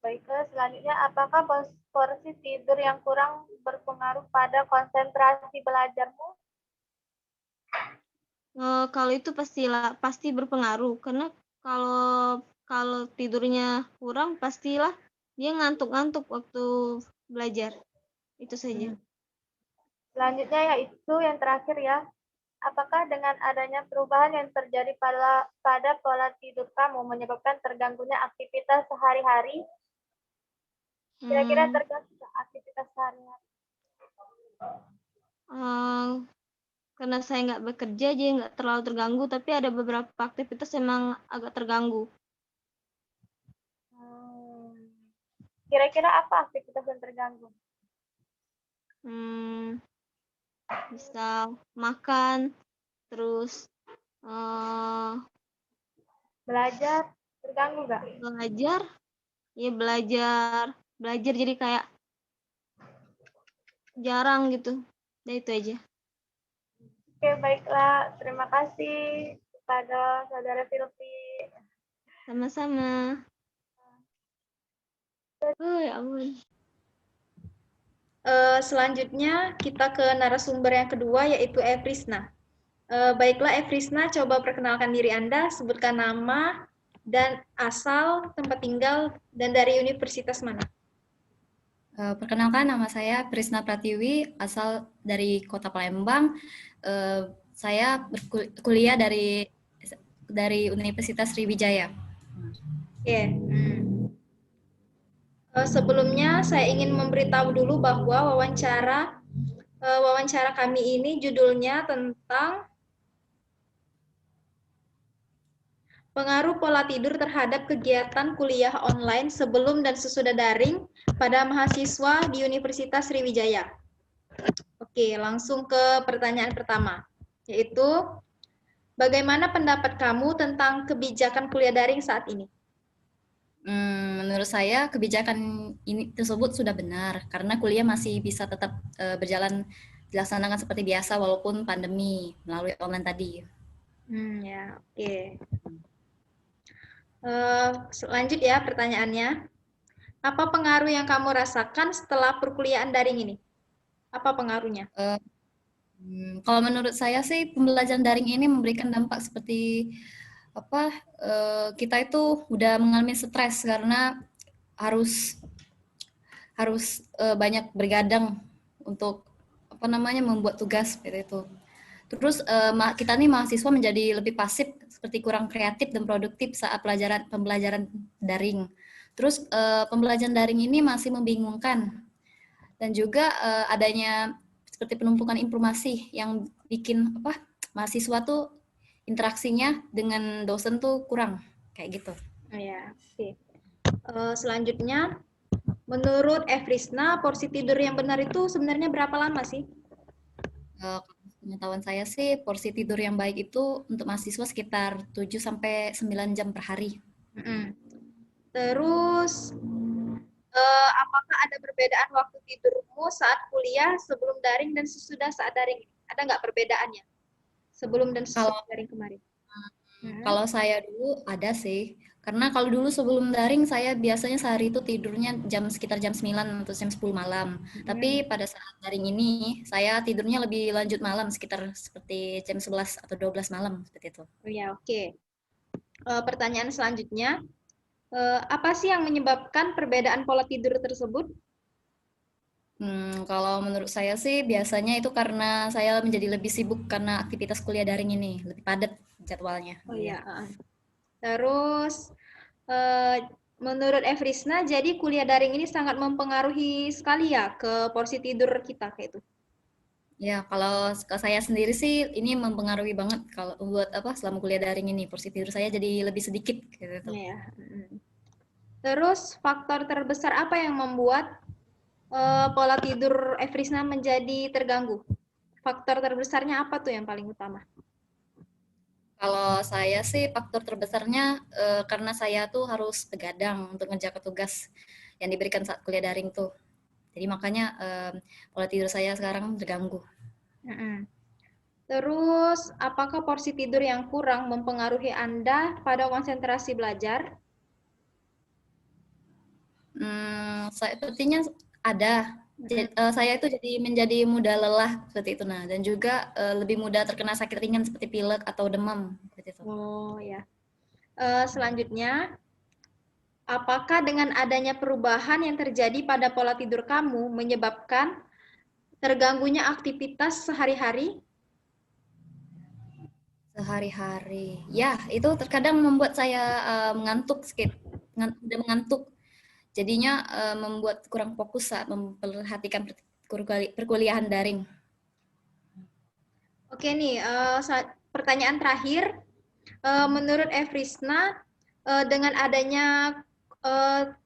Baiklah, selanjutnya apakah porsi tidur yang kurang berpengaruh pada konsentrasi belajarmu? Kalau itu pasti berpengaruh, karena kalau kalau tidurnya kurang pastilah dia ngantuk-ngantuk waktu belajar. Itu saja. Selanjutnya yaitu yang terakhir ya. Apakah dengan adanya perubahan yang terjadi pada pola tidur kamu menyebabkan terganggunya aktivitas sehari-hari? Kira-kira terganggu nggak aktivitas sehari-hari? Karena saya nggak bekerja, jadi nggak terlalu terganggu, tapi ada beberapa aktivitas emang agak terganggu. Kira-kira apa aktivitas yang terganggu? Bisa makan, terus belajar, terganggu nggak? Belajar, ya belajar jadi kayak jarang gitu. Nah, itu aja. Oke, baiklah. Terima kasih kepada Saudara Filpi. Sama-sama. Oh, ya ampun. Selanjutnya kita ke narasumber yang kedua, yaitu Efrisna. Baiklah Efrisna, coba perkenalkan diri Anda, sebutkan nama dan asal, tempat tinggal, dan dari universitas mana. Perkenalkan, nama saya Prisna Pratiwi, asal dari Kota Palembang. Saya berkuliah dari Universitas Sriwijaya. Oke. Sebelumnya saya ingin memberitahu dulu bahwa wawancara kami ini judulnya tentang pengaruh pola tidur terhadap kegiatan kuliah online sebelum dan sesudah daring pada mahasiswa di Universitas Sriwijaya. Oke, langsung ke pertanyaan pertama, yaitu bagaimana pendapat kamu tentang kebijakan kuliah daring saat ini? Menurut saya kebijakan ini tersebut sudah benar karena kuliah masih bisa tetap berjalan dilaksanakan seperti biasa walaupun pandemi melalui online tadi. Ya, oke. Lanjut ya pertanyaannya. Apa pengaruh yang kamu rasakan setelah perkuliahan daring ini? Apa pengaruhnya? Kalau menurut saya sih pembelajaran daring ini memberikan dampak seperti kita itu udah mengalami stres karena harus banyak bergadang untuk membuat tugas seperti itu. Terus kita nih mahasiswa menjadi lebih pasif seperti kurang kreatif dan produktif saat pembelajaran daring. Terus pembelajaran daring ini masih membingungkan dan juga adanya seperti penumpukan informasi yang bikin mahasiswa tuh interaksinya dengan dosen tuh kurang kayak gitu. Ya, oke. Selanjutnya, menurut Efrisna, porsi tidur yang benar itu sebenarnya berapa lama sih? Pengetahuan saya sih, porsi tidur yang baik itu untuk mahasiswa sekitar 7-9 jam per hari. Terus, apakah ada perbedaan waktu tidurmu saat kuliah sebelum daring dan sesudah saat daring? Ada nggak perbedaannya? Sebelum dan sesudah daring kemarin? Kalau saya dulu ada sih. Karena kalau dulu sebelum daring saya biasanya sehari itu tidurnya sekitar jam 9 atau jam 10 malam. Tapi pada saat daring ini saya tidurnya lebih lanjut malam sekitar seperti jam 11 atau 12 malam seperti itu. Oh ya, oke. Pertanyaan selanjutnya, apa sih yang menyebabkan perbedaan pola tidur tersebut? Kalau menurut saya sih biasanya itu karena saya menjadi lebih sibuk karena aktivitas kuliah daring ini, lebih padat jadwalnya. Oh iya. Terus menurut Efrisna, jadi kuliah daring ini sangat mempengaruhi sekali ya ke porsi tidur kita kayak itu. Ya, kalau ke saya sendiri sih ini mempengaruhi banget kalau buat selama kuliah daring ini porsi tidur saya jadi lebih sedikit gitu. Ya. Terus faktor terbesar apa yang membuat pola tidur Efrisna menjadi terganggu? Faktor terbesarnya apa tuh yang paling utama? Kalau saya sih faktor terbesarnya karena saya tuh harus begadang untuk ngerjakan tugas yang diberikan saat kuliah daring tuh. Jadi makanya pola tidur saya sekarang terganggu. Terus, apakah porsi tidur yang kurang mempengaruhi Anda pada konsentrasi belajar? Sepertinya ada. Saya itu menjadi mudah lelah seperti itu. Nah, dan juga lebih mudah terkena sakit ringan seperti pilek atau demam seperti itu. Oh ya. Selanjutnya, apakah dengan adanya perubahan yang terjadi pada pola tidur kamu menyebabkan terganggunya aktivitas sehari-hari? Sehari-hari, ya itu terkadang membuat saya mengantuk sedikit, mudah mengantuk. Jadinya membuat kurang fokus saat memperhatikan perkuliahan daring. Oke nih, pertanyaan terakhir. Menurut Efrisna, dengan adanya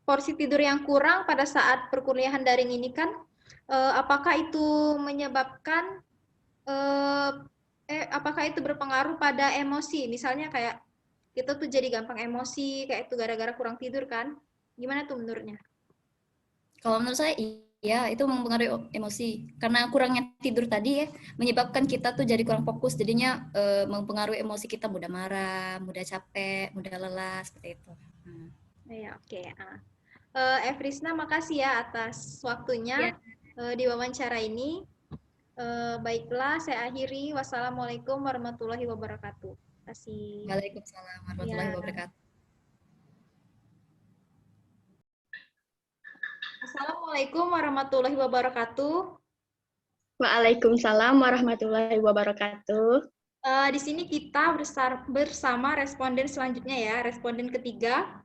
porsi tidur yang kurang pada saat perkuliahan daring ini kan, apakah itu menyebabkan, apakah itu berpengaruh pada emosi? Misalnya kayak kita tuh jadi gampang emosi, kayak itu gara-gara kurang tidur kan? Gimana tuh menurutnya? Kalau menurut saya, iya itu mempengaruhi emosi. Karena kurangnya tidur tadi ya, menyebabkan kita tuh jadi kurang fokus, jadinya mempengaruhi emosi kita, mudah marah, mudah capek, mudah lelah, seperti itu. Ya, oke. Efrisna, makasih ya atas waktunya di wawancara ini. Baiklah, saya akhiri. Wassalamualaikum warahmatullahi wabarakatuh. Terima kasih. Waalaikumsalam warahmatullahi wabarakatuh. Assalamualaikum warahmatullahi wabarakatuh. Waalaikumsalam warahmatullahi wabarakatuh. Di sini kita bersama responden selanjutnya ya, responden ketiga.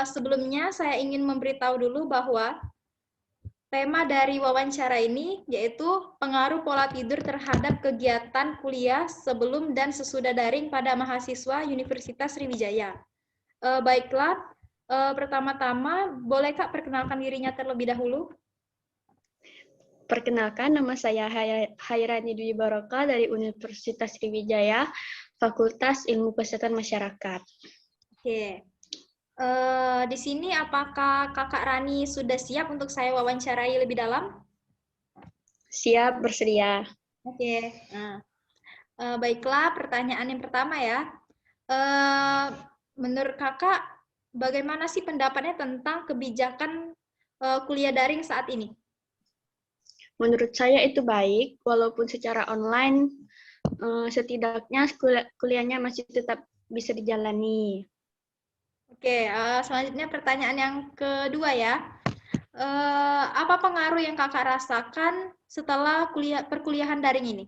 Sebelumnya saya ingin memberitahu dulu bahwa tema dari wawancara ini yaitu pengaruh pola tidur terhadap kegiatan kuliah sebelum dan sesudah daring pada mahasiswa Universitas Sriwijaya. Baiklah, pertama-tama boleh Kak perkenalkan dirinya terlebih dahulu? Perkenalkan, nama saya Hairani Dwi Barokah dari Universitas Sriwijaya, Fakultas Ilmu Kesehatan Masyarakat. Oke. Di sini apakah Kakak Rani sudah siap untuk saya wawancarai lebih dalam? Siap, bersedia. Oke. Baiklah, pertanyaan yang pertama ya. Menurut Kakak, bagaimana sih pendapatnya tentang kebijakan kuliah daring saat ini? Menurut saya itu baik, walaupun secara online, setidaknya kuliahnya masih tetap bisa dijalani. Oke, selanjutnya pertanyaan yang kedua ya. Apa pengaruh yang Kakak rasakan setelah perkuliahan daring ini?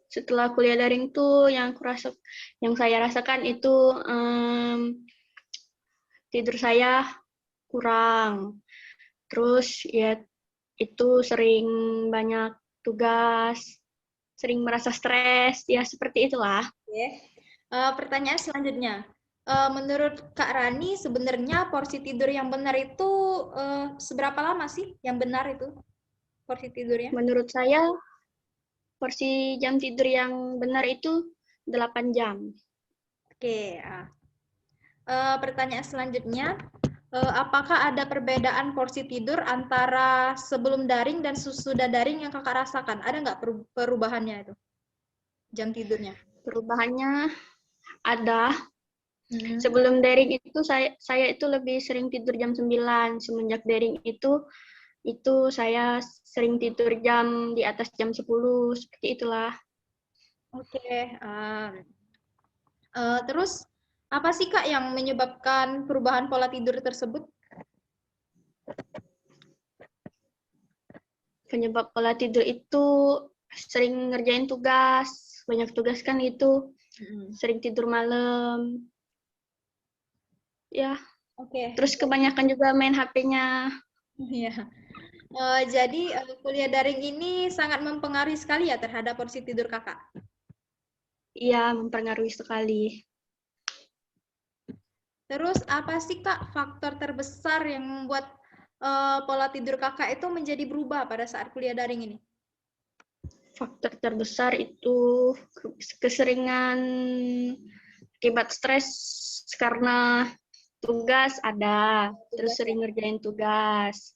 Setelah kuliah daring tuh yang saya rasakan itu tidur saya kurang. Terus ya itu sering banyak tugas, sering merasa stres, ya seperti itulah. Oke. Pertanyaan selanjutnya. Menurut Kak Rani, sebenarnya porsi tidur yang benar itu seberapa lama sih yang benar itu porsi tidurnya? Menurut saya, porsi jam tidur yang benar itu 8 jam. Oke. Pertanyaan selanjutnya, apakah ada perbedaan porsi tidur antara sebelum daring dan sesudah daring yang Kakak rasakan? Ada nggak perubahannya itu? Jam tidurnya? Perubahannya ada. Sebelum daring itu saya itu lebih sering tidur jam 9. Semenjak daring itu saya sering tidur di atas jam 10, seperti itulah. Oke. Terus apa sih Kak yang menyebabkan perubahan pola tidur tersebut? Penyebab pola tidur itu sering ngerjain tugas, banyak tugas kan itu, sering tidur malam. Ya. Oke. Terus kebanyakan juga main HP-nya. Iya. Jadi kuliah daring ini sangat mempengaruhi sekali ya terhadap porsi tidur Kakak? Iya, mempengaruhi sekali. Terus apa sih Kak faktor terbesar yang membuat pola tidur Kakak itu menjadi berubah pada saat kuliah daring ini? Faktor terbesar itu keseringan akibat stres karena tugas ada, terus sering ngerjain tugas.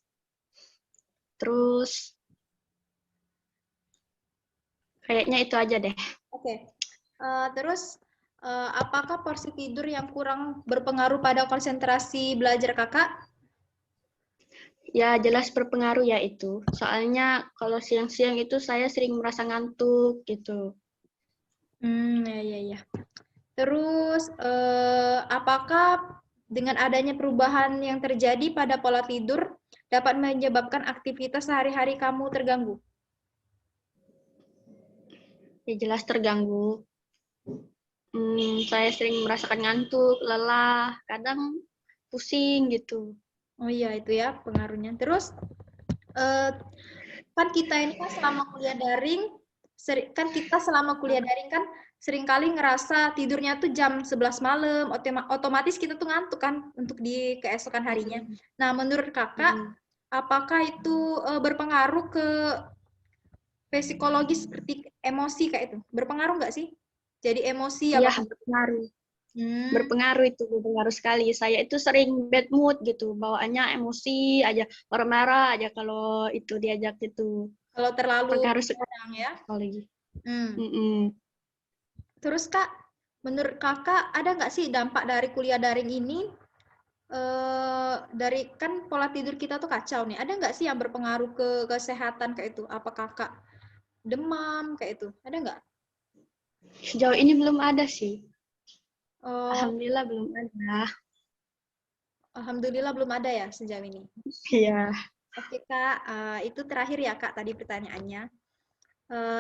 Terus Kayaknya itu aja deh. Oke. Terus apakah porsi tidur yang kurang berpengaruh pada konsentrasi belajar kakak? Ya, jelas berpengaruh ya itu. Soalnya kalau siang-siang itu saya sering merasa ngantuk gitu. Ya. Terus apakah dengan adanya perubahan yang terjadi pada pola tidur dapat menyebabkan aktivitas sehari-hari kamu terganggu? Ya, jelas terganggu. Saya sering merasakan ngantuk, lelah, kadang pusing gitu. Oh iya, itu ya pengaruhnya. Terus kan kita ini kan selama kuliah daring, kan seringkali ngerasa tidurnya tuh jam 11 malam, otomatis kita tuh ngantuk kan untuk di keesokan harinya. Nah, menurut kakak, apakah itu berpengaruh ke psikologis seperti emosi kayak itu? Berpengaruh nggak sih? Jadi emosi Iya, apa? berpengaruh. Berpengaruh itu, berpengaruh sekali. Saya itu sering bad mood gitu, bawaannya emosi aja, marah-marah aja kalau itu diajak gitu. Kalau terlalu Pengaruh kadang ya. sekali. Terus Kak, menurut Kakak ada nggak sih dampak dari kuliah daring ini? Dari kan pola tidur kita tuh kacau nih. Ada nggak sih yang berpengaruh ke kesehatan kayak itu? Apa Kakak demam kayak itu? Ada nggak? Sejauh ini belum ada sih. Alhamdulillah belum ada. Alhamdulillah belum ada ya sejauh ini. Iya. Oke Kak, itu terakhir ya Kak tadi pertanyaannya.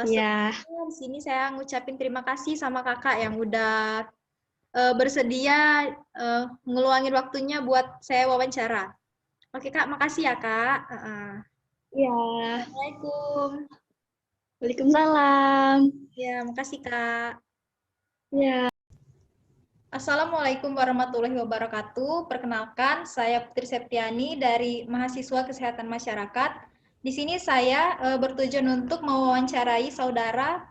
Iya. Di sini saya ngucapin terima kasih sama Kakak yang udah bersedia ngeluangin waktunya buat saya wawancara. Oke Kak, makasih ya Kak. Iya. Assalamualaikum. Waalaikumsalam. Ya, makasih Kak. Ya. Assalamualaikum warahmatullahi wabarakatuh. Perkenalkan, saya Putri Septiani dari Mahasiswa Kesehatan Masyarakat. Di sini saya bertujuan untuk mewawancarai saudara.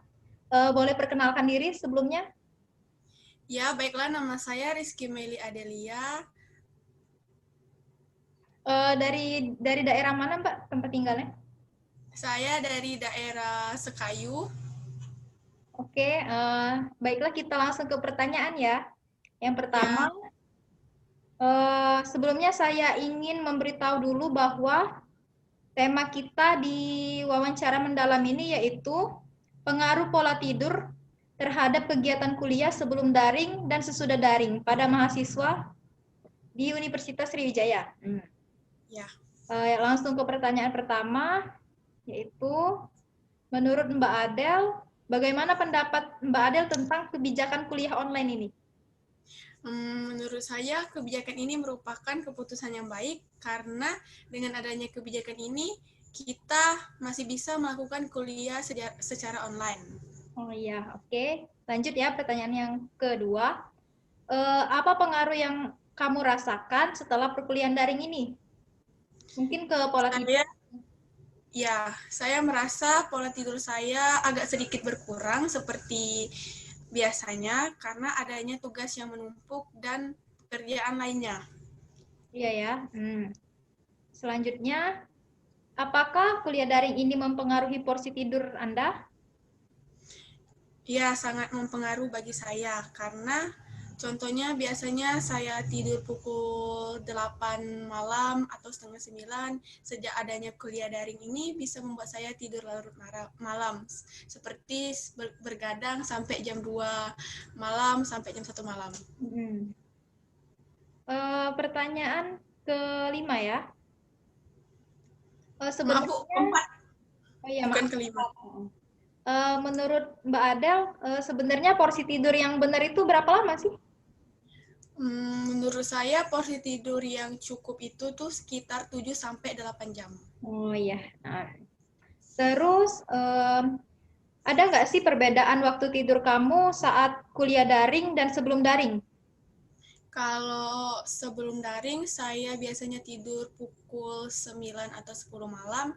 Boleh perkenalkan diri sebelumnya? Ya, baiklah, nama saya Rizky Meli Adelia. Dari daerah mana Mbak tempat tinggalnya? Saya dari daerah Sekayu. Oke, baiklah kita langsung ke pertanyaan ya. Yang pertama, sebelumnya saya ingin memberitahu dulu bahwa tema kita di wawancara mendalam ini yaitu pengaruh pola tidur terhadap kegiatan kuliah sebelum daring dan sesudah daring pada mahasiswa di Universitas Sriwijaya. Ya. Langsung ke pertanyaan pertama, yaitu menurut Mbak Adel, bagaimana pendapat Mbak Adel tentang kebijakan kuliah online ini? Menurut saya kebijakan ini merupakan keputusan yang baik karena dengan adanya kebijakan ini kita masih bisa melakukan kuliah secara online. Oh iya, oke. Lanjut ya pertanyaan yang kedua. Apa pengaruh yang kamu rasakan setelah perkuliahan daring ini? Mungkin ke pola tidur. Ya, saya merasa pola tidur saya agak sedikit berkurang seperti biasanya karena adanya tugas yang menumpuk dan pekerjaan lainnya. Iya ya. Selanjutnya, apakah kuliah daring ini mempengaruhi porsi tidur Anda? Ya, sangat mempengaruhi bagi saya karena contohnya biasanya saya tidur pukul 8 malam atau setengah 9. Sejak adanya kuliah daring ini bisa membuat saya tidur larut malam. Seperti bergadang sampai jam 2 malam sampai jam 1 malam. Pertanyaan kelima ya. Maaf, Bu, keempat. Oh iya, bukan kelima. Menurut Mbak Adel, sebenarnya porsi tidur yang benar itu berapa lama sih? Menurut saya porsi tidur yang cukup itu tuh sekitar 7-8 jam. Oh iya. Terus ada nggak sih perbedaan waktu tidur kamu saat kuliah daring dan sebelum daring? Kalau sebelum daring saya biasanya tidur pukul 9 atau 10 malam.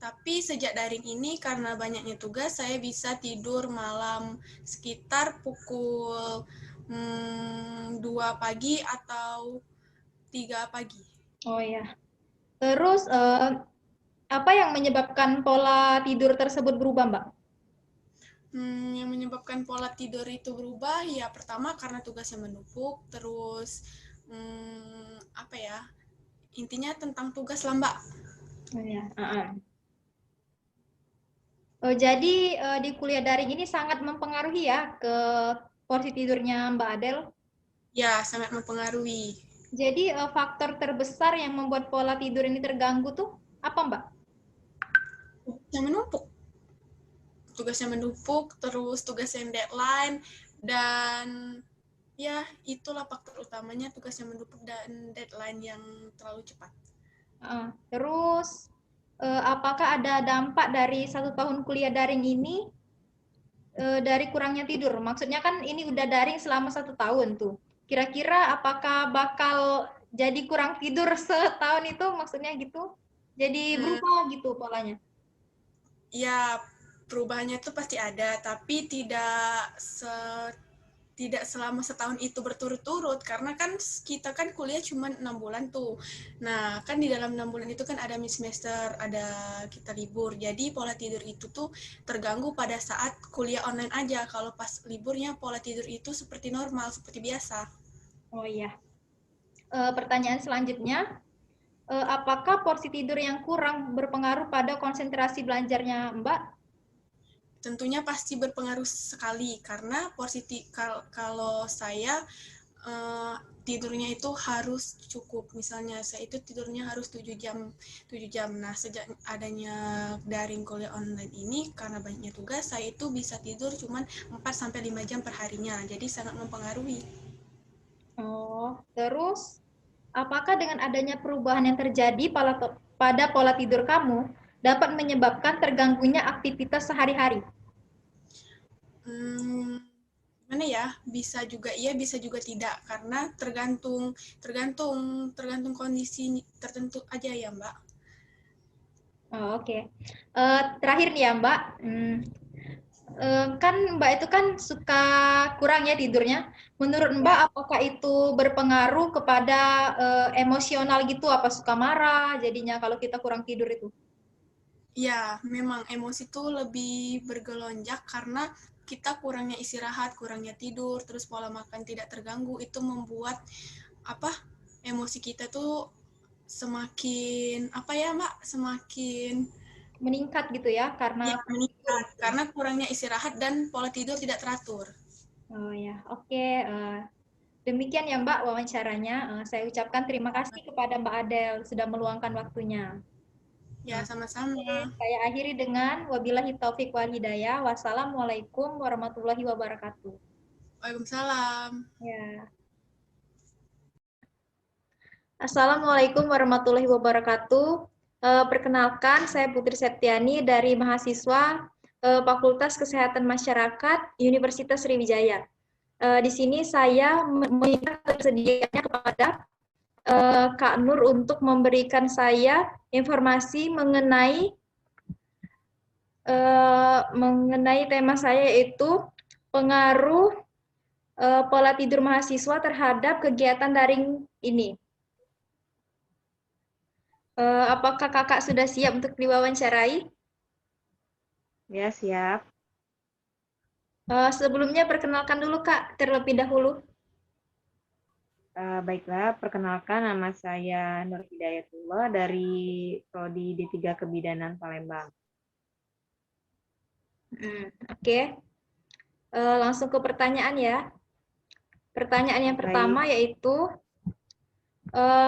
Tapi sejak daring ini karena banyaknya tugas saya bisa tidur malam sekitar pukul 2 pagi atau 3 pagi. Oh ya. Terus apa yang menyebabkan pola tidur tersebut berubah, Mbak? Yang menyebabkan pola tidur itu berubah, ya pertama karena tugasnya menumpuk, terus apa ya, intinya tentang tugas lah Mbak. Ya. Oh, jadi di kuliah daring ini sangat mempengaruhi ya ke porsi tidurnya Mbak Adel? Ya, sangat mempengaruhi. Jadi faktor terbesar yang membuat pola tidur ini terganggu tuh apa Mbak? Yang menumpuk. Tugasnya menumpuk, terus tugas yang deadline, dan ya itulah faktor utamanya, tugasnya menumpuk dan deadline yang terlalu cepat. Terus apakah ada dampak dari 1 tahun kuliah daring ini dari kurangnya tidur? Maksudnya kan ini udah daring selama 1 tahun tuh. Kira-kira apakah bakal jadi kurang tidur setahun itu, maksudnya gitu? Jadi berubah gitu polanya? Ya, perubahannya itu pasti ada, tapi tidak selama setahun itu berturut-turut, karena kan kita kan kuliah cuma 6 bulan tuh. Nah, kan di dalam 6 bulan itu kan ada mid semester, ada kita libur. Jadi pola tidur itu tuh terganggu pada saat kuliah online aja. Kalau pas liburnya pola tidur itu seperti normal, seperti biasa. Oh iya. Pertanyaan selanjutnya, apakah porsi tidur yang kurang berpengaruh pada konsentrasi belajarnya Mbak? Tentunya pasti berpengaruh sekali, karena kalau saya tidurnya itu harus cukup. Misalnya saya itu tidurnya harus 7 jam. Nah, sejak adanya daring kuliah online ini, karena banyaknya tugas, saya itu bisa tidur cuma 4-5 jam per harinya. Jadi sangat mempengaruhi. Oh, terus apakah dengan adanya perubahan yang terjadi pada pola tidur kamu dapat menyebabkan terganggunya aktivitas sehari-hari? Mana ya, bisa juga iya, bisa juga tidak, karena tergantung kondisi tertentu aja ya Mbak. Oh, oke. Terakhir nih ya Mbak, kan Mbak itu kan suka kurang ya tidurnya. Menurut Mbak, apakah itu berpengaruh kepada emosional gitu? Apa suka marah jadinya kalau kita kurang tidur itu? Ya, memang emosi tuh lebih bergelonjak karena kita kurangnya istirahat, kurangnya tidur, terus pola makan tidak terganggu, itu membuat emosi kita tuh semakin semakin meningkat gitu ya, karena meningkat karena kurangnya istirahat dan pola tidur tidak teratur. Oh ya, oke. Demikian ya Mbak wawancaranya. Saya ucapkan terima kasih kepada Mbak Adel sudah meluangkan waktunya. Ya, sama-sama. Saya akhiri dengan wabillahi taufik wal hidayah. Wassalamualaikum warahmatullahi wabarakatuh. Waalaikumsalam. Ya. Assalamualaikum warahmatullahi wabarakatuh. Perkenalkan, saya Putri Septiani dari mahasiswa Fakultas Kesehatan Masyarakat Universitas Sriwijaya. Di sini saya meminta tersedianya kepada Kak Nur untuk memberikan saya informasi mengenai tema saya, yaitu pengaruh pola tidur mahasiswa terhadap kegiatan daring ini. Apakah kakak sudah siap untuk diwawancarai? Ya, siap. Sebelumnya perkenalkan dulu Kak, terlebih dahulu. Baiklah, perkenalkan nama saya Nur Hidayatullah dari Prodi D3 Kebidanan Palembang. Oke. Langsung ke pertanyaan ya. Pertanyaan yang pertama yaitu,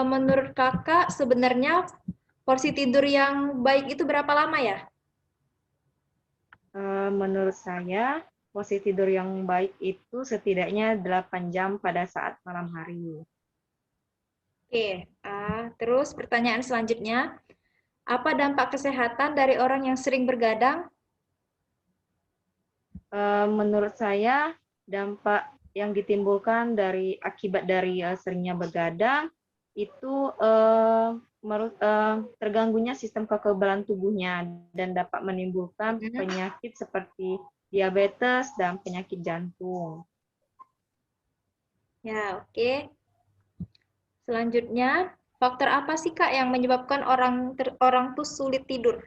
menurut kakak sebenarnya porsi tidur yang baik itu berapa lama ya? Menurut saya, porsi tidur yang baik itu setidaknya 8 jam pada saat malam hari. Oke, terus pertanyaan selanjutnya, apa dampak kesehatan dari orang yang sering bergadang? Menurut saya, dampak yang ditimbulkan akibat dari seringnya begadang itu terganggunya sistem kekebalan tubuhnya dan dapat menimbulkan penyakit seperti diabetes dan penyakit jantung. Ya, oke. Selanjutnya, faktor apa sih Kak yang menyebabkan orang tuh sulit tidur?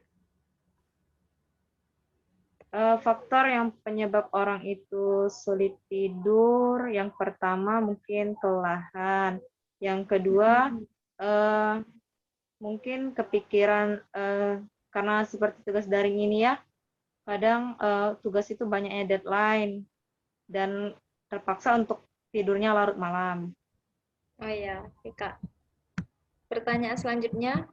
Faktor yang penyebab orang itu sulit tidur, yang pertama mungkin kelelahan, yang kedua mungkin kepikiran karena seperti tugas daring ini ya, kadang tugas itu banyaknya deadline dan terpaksa untuk tidurnya larut malam. Oh ya, oke, Kak. Pertanyaan selanjutnya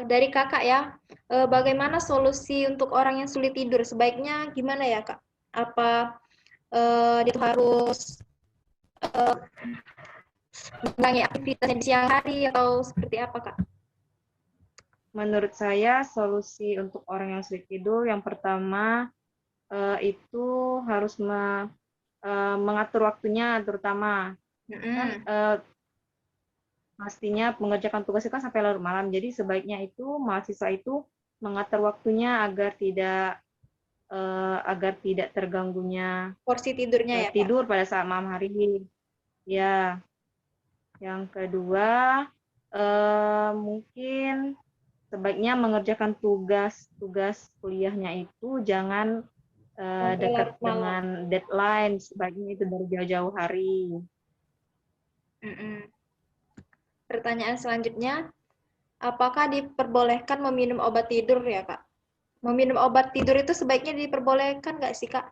dari Kakak ya, bagaimana solusi untuk orang yang sulit tidur? Sebaiknya gimana ya, Kak? Apa dia harus mengurangi aktivitasnya di siang hari atau seperti apa, Kak? Menurut saya solusi untuk orang yang sulit tidur yang pertama itu harus mengatur waktunya, terutama kan pastinya mengerjakan tugas itu kan sampai larut malam. Jadi sebaiknya itu mahasiswa itu mengatur waktunya agar tidak terganggunya porsi tidurnya ya, tidur pada saat malam hari. Ya. Yang kedua mungkin sebaiknya mengerjakan tugas kuliahnya itu jangan dekat dengan deadline, sebaiknya itu dari jauh-jauh hari. Pertanyaan selanjutnya, apakah diperbolehkan meminum obat tidur ya, Kak? Meminum obat tidur itu sebaiknya diperbolehkan nggak sih, Kak?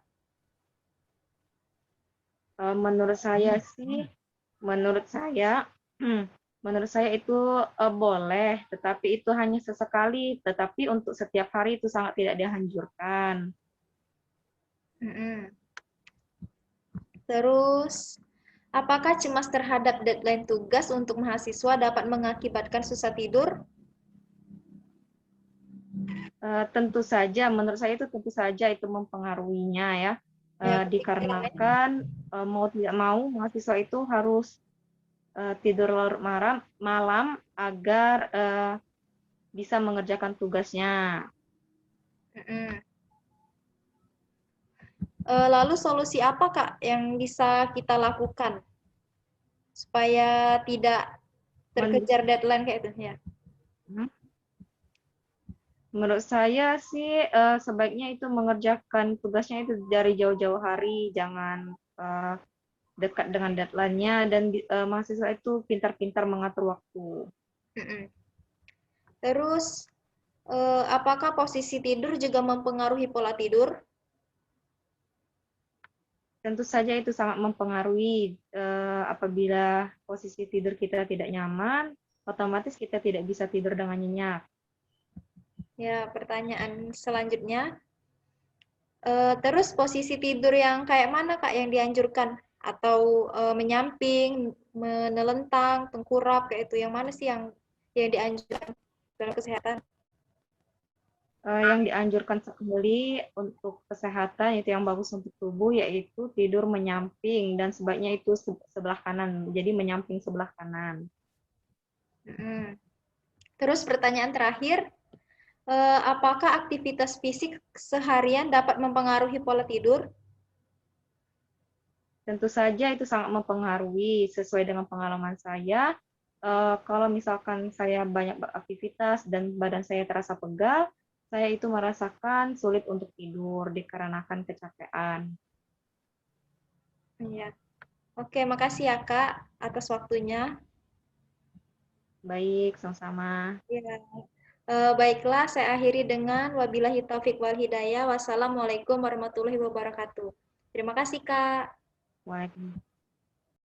Menurut saya sih, menurut saya itu boleh, tetapi itu hanya sesekali, tetapi untuk setiap hari itu sangat tidak dianjurkan. Terus, apakah cemas terhadap deadline tugas untuk mahasiswa dapat mengakibatkan susah tidur? Tentu saja, menurut saya itu tentu saja itu mempengaruhinya ya. Dikarenakan mau tidak mau mahasiswa itu harus tidur larut malam agar bisa mengerjakan tugasnya. Lalu solusi apa, Kak, yang bisa kita lakukan supaya tidak terkejar deadline kayak itu ya? Menurut saya sih sebaiknya itu mengerjakan tugasnya itu dari jauh-jauh hari, jangan dekat dengan deadline-nya, dan mahasiswa itu pintar-pintar mengatur waktu. Terus, apakah posisi tidur juga mempengaruhi pola tidur? Tentu saja itu sangat mempengaruhi. Apabila posisi tidur kita tidak nyaman, otomatis kita tidak bisa tidur dengan nyenyak. Ya, pertanyaan selanjutnya. Terus posisi tidur yang kayak mana, Kak, yang dianjurkan? Atau menyamping, menelentang, tengkurap, kayak itu. Yang mana sih yang dianjurkan dalam kesehatan? Yang dianjurkan sekali untuk kesehatan, itu yang bagus untuk tubuh, yaitu tidur menyamping, dan sebaiknya itu sebelah kanan, jadi menyamping sebelah kanan. Terus pertanyaan terakhir, apakah aktivitas fisik seharian dapat mempengaruhi pola tidur? Tentu saja itu sangat mempengaruhi. Sesuai dengan pengalaman saya, kalau misalkan saya banyak beraktivitas dan badan saya terasa pegal, saya itu merasakan sulit untuk tidur dikarenakan kecapean. Iya. Oke, makasih ya, Kak, atas waktunya. Baik, sama-sama. Ya. Baiklah, saya akhiri dengan wabillahi taufik wal hidayah. Wassalamualaikum warahmatullahi wabarakatuh. Terima kasih, Kak. Waalaikumsalam.